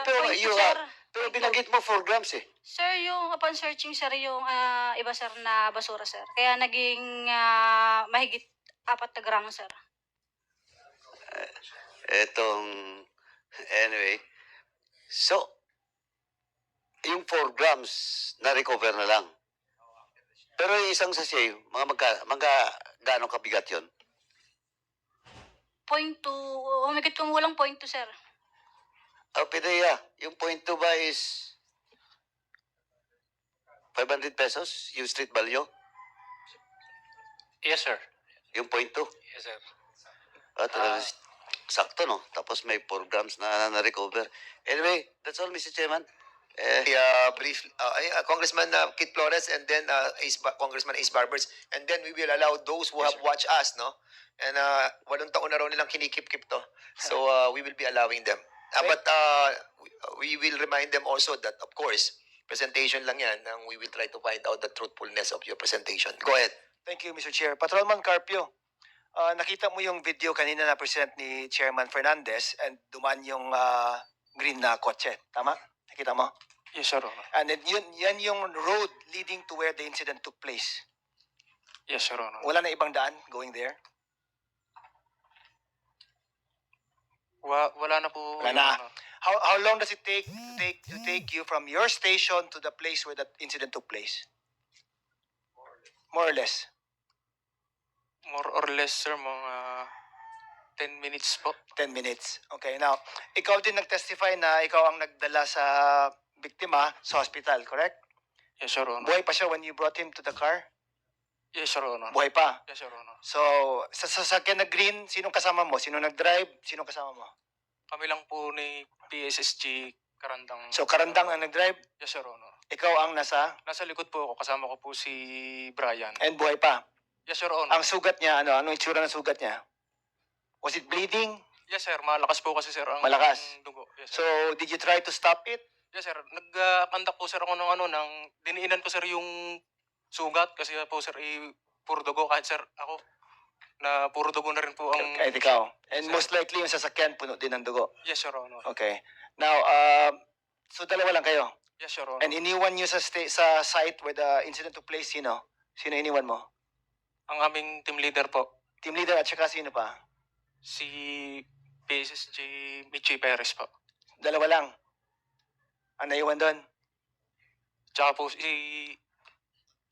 Pero Point you two, sir. pero binanggit mo 4 grams eh. Sir, yung upon searching, sir, yung iba, sir, na basura, sir. Kaya naging mahigit 4 na gramo, sir. Anyway. So, yung 4 grams na-recover na lang. Pero yung isang sachet, mga gano'ng kabigat yun? 0.2, humigit kumulang 0.2, sir. Pidea, yung 0.2 ba is 500 pesos, yung street value? Yes, sir. Yung 0.2? Yes, sir. Talaga, sakto, no? Tapos may 4 grams na na-recover. Anyway, that's all, Mr. Chairman. Brief, Congressman Kit Flores, and then Congressman Ace Barbers, and then we will allow those who have watched us, no? And walong taon na raw nilang kinikip-kip to. So we will be allowing them. But we will remind them also that, of course, presentation lang yan, and we will try to find out the truthfulness of your presentation. Go ahead. Thank you, Mr. Chair. Patrolman Carpio, nakita mo yung video kanina na present ni Chairman Fernandez and dumaan yung green na kotse. Tama? Nakita mo? Yes, Your Honor. And then yan yung road leading to where the incident took place. Yes, Your Honor. Wala na ibang daan going there? Wala na po, Wala na. How long does it take to take you from your station to the place where that incident took place? More or less. More or less, sir, mga 10 minutes po. 10 minutes. Okay, now, ikaw din nag-testify na ikaw ang nagdala sa biktima sa hospital, correct? Yes, Your Honor. Buhay pa siya when you brought him to the car? Yes, Your Honor. Buhay pa. Yes, Your Honor. So, sa sasakyan na green, sinong kasama mo? Sino nag-drive? Sinong kasama mo? Kami lang po ni PSSG Karandang. So, Karandang ang nag-drive? Yes, Your Honor. Ikaw ang nasa? Nasa likod po ako, kasama ko po si Brian. And buhay pa? Yes, Your Honor. Ang sugat niya, anong itsura ng sugat niya? Was it bleeding? Yes, sir. Malakas po kasi, sir, ang Malakas? dugo. Yes, So, sir. did you try to stop it? Yes, sir. Nag-conduct po, sir, ako ng diniinan ko, sir, yung sugat. Kasi po, sir, puro dugo. Kahit, sir, ako, na puro dugo na rin po ang... Kahit ikaw. And Sir. most likely yung sasakyan puno din ng dugo. Yes, Your Honor. Okay. Now, so dalawa lang kayo. Yes, Your Honor. And iniwan nyo sa site where the incident took place, sino? Sino iniwan mo? Ang aming team leader po, Team leader at saka sino pa? si PSSG Michi Perez po. Dalawa lang. Ang naiwan doon? Tsaka po si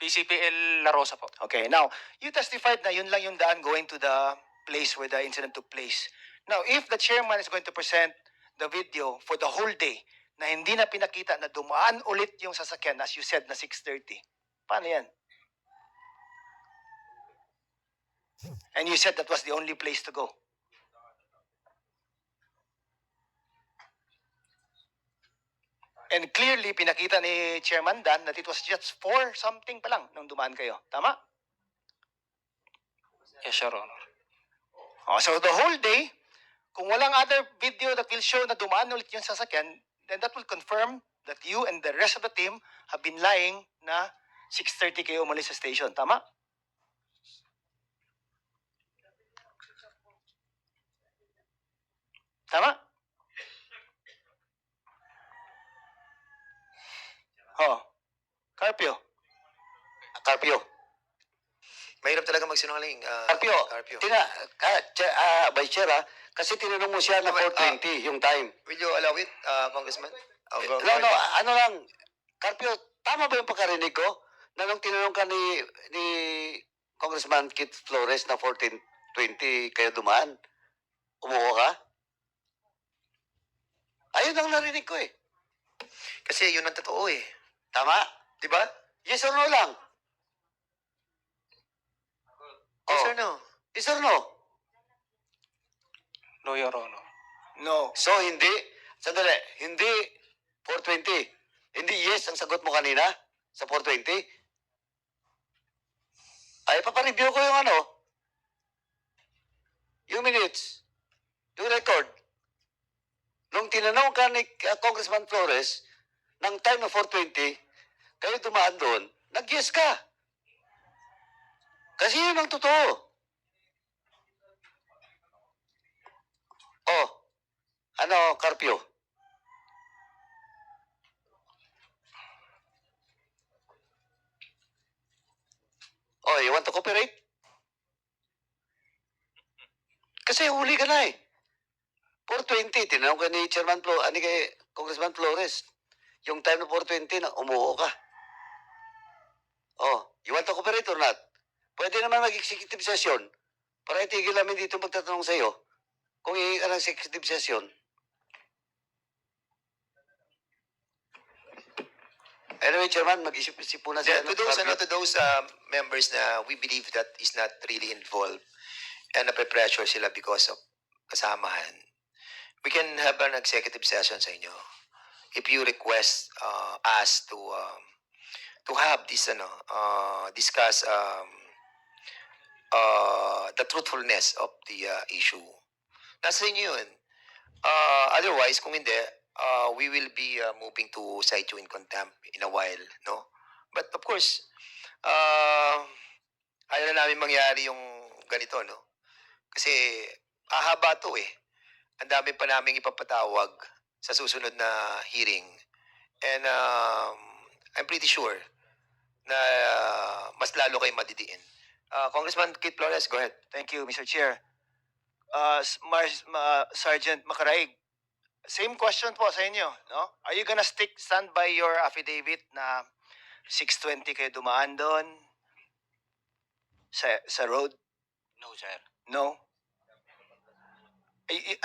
PCPL La Rosa po. Okay, now, you testified na yun lang yung daan going to the place where the incident took place. Now, if the chairman is going to present the video for the whole day na hindi na pinakita na dumaan ulit yung sasakyan, as you said, na 6:30, paano yan? And you said that was the only place to go. And clearly, pinakita ni Chairman Dan that it was just 4 something pa lang nung dumaan kayo. Tama? Yes, Your Honor. So the whole day, kung walang other video that will show na dumaan ulit yung sasakyan, then that will confirm that you and the rest of the team have been lying na 6:30 kayo umalis sa station. Tama? Tama? Oh. Carpio. Carpio. Mahirap talaga magsinungaling. Carpio. Carpio. Vice Chair, kasi tinanong mo siya na 4:20 yung time. Will you allow it, Congressman? Go No, ahead. ano lang, Carpio, tama ba yung pagkarinig ko? Na nung tinanong ka ni Congressman Kit Flores na 14:20 kayo dumaan, umuha ka? Ayun ang narinig ko eh. Kasi yun ang totoo eh. Tama? Di ba? Yes or no lang? Yes Oh. or no? Yes or no? No, Your Honor. No. So, sandali, hindi 4:20. Hindi yes ang sagot mo kanina sa 4:20. Ay, papareview ko yung minutes, yung record. Nung tinanong ka ni Congressman Flores, ng time na 4:20, kayo dumaan doon, nag-yes ka. Kasi yun ang totoo. Oh, Carpio? Oh, you want to cooperate? Kasi huli ka na eh. 4:20, tinanong ka ni kay Congressman Flores. Yung time na 4:20 na umuo ka. Oh, you want to cooperate or not? Pwede naman mag-executive session para itigil namin dito magtatanong sa iyo kung ihingi ka ng executive session. Anyway, Chairman, mag-isip-isip po na Yeah, si to those members na we believe that is not really involved and nape-pressure sila because of kasamahan, we can have an executive session sa inyo. If you request us to have this discuss the truthfulness of the issue. Nasa inyo yun. Otherwise, kung hindi, we will be moving to cite you in contempt in a while, no? But of course, ayaw na namin mangyari yung ganito, no? Kasi ahaba to eh. Ang dami pa naming ipapatawag sa susunod na hearing. And I'm pretty sure na mas lalo kayo madidiin. Congressman Kit Flores, go ahead. Thank you, Mr. Chair. Sergeant Macaraig, same question po sa inyo, no? Are you gonna stand by your affidavit na 6:20 kayo dumaan doon sa road? No, sir. No?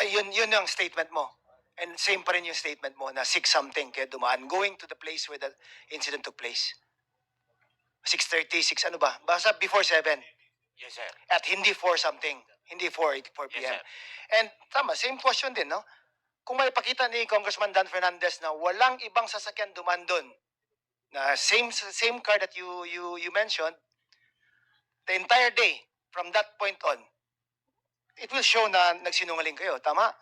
Yun yung statement mo. And same pa rin yung statement mo na 6-something kayo dumaan, going to the place where the incident took place. 6:30, 6 ano ba? Basta before 7. Yes, sir. At hindi 4-something. Hindi 4 Yes, p.m. sir. And tama, same question din, no? Kung may pakita ni Congressman Dan Fernandez na walang ibang sasakyan duman doon, na same car that you mentioned, the entire day, from that point on, it will show na nagsinungaling kayo. Tama?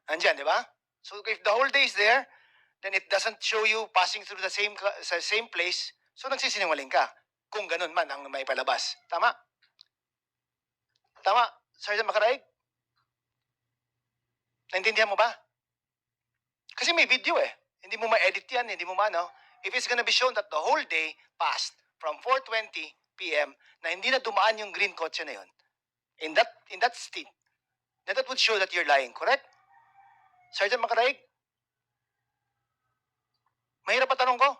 Andyan, di ba? So if the whole day is there, then it doesn't show you passing through the same place, so nagsisinungaling ka. Kung ganun man ang may palabas. Tama? Tama, Sergeant Macaraig? Naintindihan mo ba? Kasi may video eh. Hindi mo ma-edit yan, hindi mo ma-ano. If it's gonna be shown that the whole day passed from 4:20 p.m. na hindi na dumaan yung green kotse na yun, in that state, then that would show that you're lying, correct? Sergeant Macaraig? Mahirap pa tanong ko?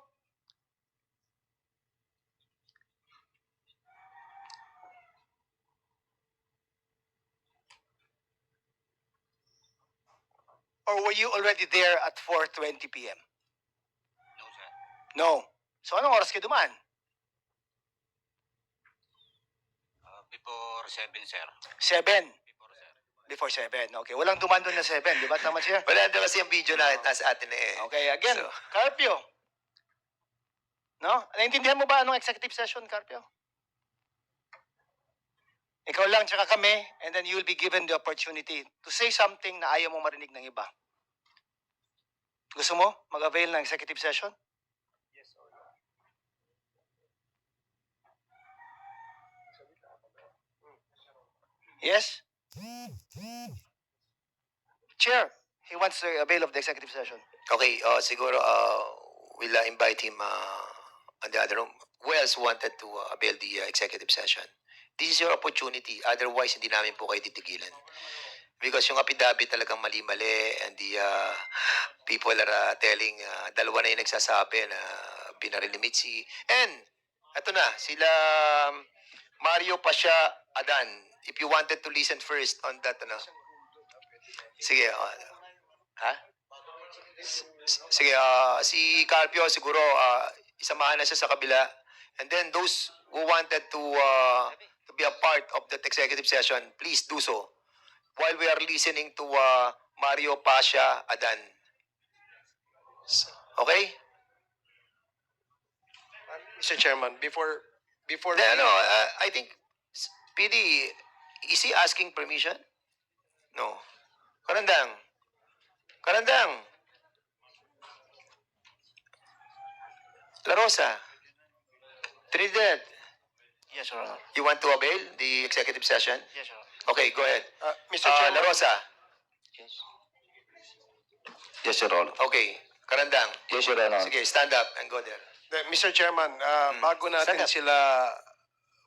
Or were you already there at 4:20 p.m.? No, sir. No. So anong oras kayo dumaan? Before 7, sir. 7. Before, sir. Before 7. Okay. Walang dumaan doon na 7. Di ba? Tama siya? Wala na kasi yung video na nasa atin eh. Okay. Again, So- Carpio. No? Naintindihan mo ba anong executive session, Carpio? Ikaw lang tsaka kami, and then you'll be given the opportunity to say something na ayaw mo marinig ng iba. Gusto mo mag-avail ng executive session? Yes? Chair, he wants to avail of the executive session. Okay, siguro we'll invite him on the other room. Who else wanted to avail the executive session? This is your opportunity. Otherwise, hindi namin po kayo titigilan. Because yung affidavit talagang mali-mali and the people are telling, dalawa na yung nagsasabi na binaril ni Mitzi. And, eto na, sila Mario Pasha Adan. If you wanted to listen first on that, ano? Sige, ha? Sige, si Carpio siguro isamahan na siya sa kabila. And then those who wanted to be a part of that executive session, please do so. While we are listening to Mario Pasha Adan. Okay? Mr. Chairman, before Then, I think, PD, is he asking permission? No. Karandang. La Rosa. Trinidad. Yes, Your Honor. You want to avail the executive session? Yes, Your Honor. Okay, go ahead. Mr. La Chairman, Rosa. Yes, Your Honor. Okay. Karandang. Yes, Your Honor. Sige, stand up and go there. Mr. Chairman, bago natin Stand up. sila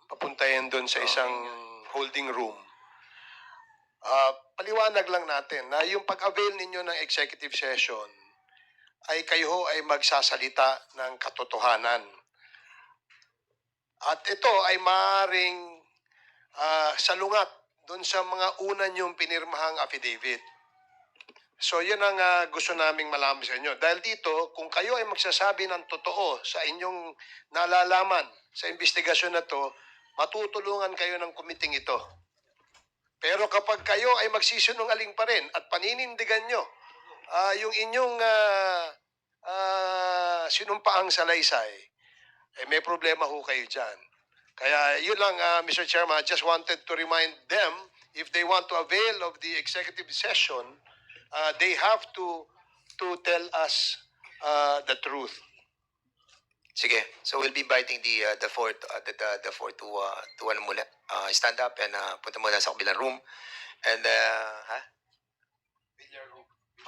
papuntahin doon sa isang holding room, paliwanag lang natin na yung pag-avail ninyo ng executive session ay kayo ho ay magsasalita ng katotohanan. At ito ay maaaring salungat doon sa mga una niyong pinirmahang affidavit. So yun ang gusto naming malaman sa inyo. Dahil dito, kung kayo ay magsasabi ng totoo sa inyong nalalaman sa investigasyon na to, matutulungan kayo ng kumiting ito. Pero kapag kayo ay magsisinungaling pa rin at paninindigan nyo yung inyong sinumpaang salaysay, eh, may problema ho kayo dyan. Kaya yun lang, Mr. Chairman, I just wanted to remind them, if they want to avail of the executive session, they have to tell us the truth. Sige. So we'll be inviting the fourth to ano muna, stand up and punta muna sa kabilang room. And ha?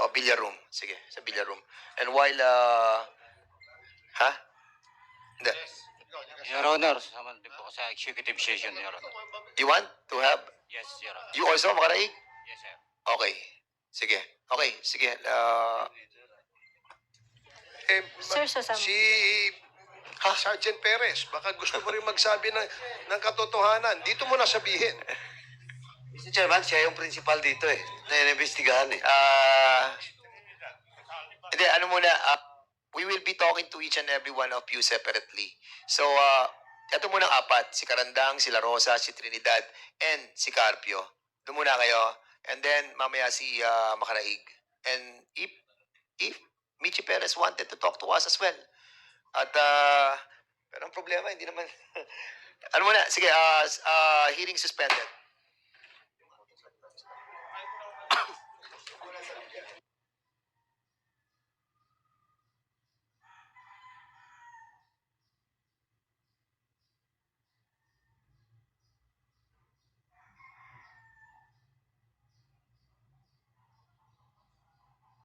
Oh, billiard room. Sige, sa billiard room. And while ha? Hindi. Your Honor, saman din po sa executive session, Your Honor. You want to have? Yes, Your Honor. You also, makaraig? Yes, sir. Okay. Sige. Okay, sige. Eh, Sir, sasama. si Sergeant Perez, baka gusto mo rin magsabi ng katotohanan. Dito mo na sabihin. Mr. Chairman, siya yung principal dito eh, na inimbestigahan eh. Hindi, ano muna, we will be talking to each and every one of you separately. So, ito muna ang apat, si Karandang, si La Rosa, si Trinidad, and si Carpio. Doon muna kayo, and then mamaya si Makaraig. And if Michi Perez wanted to talk to us as well. At, pero ang problema, hindi naman, ano muna, sige, hearing suspended.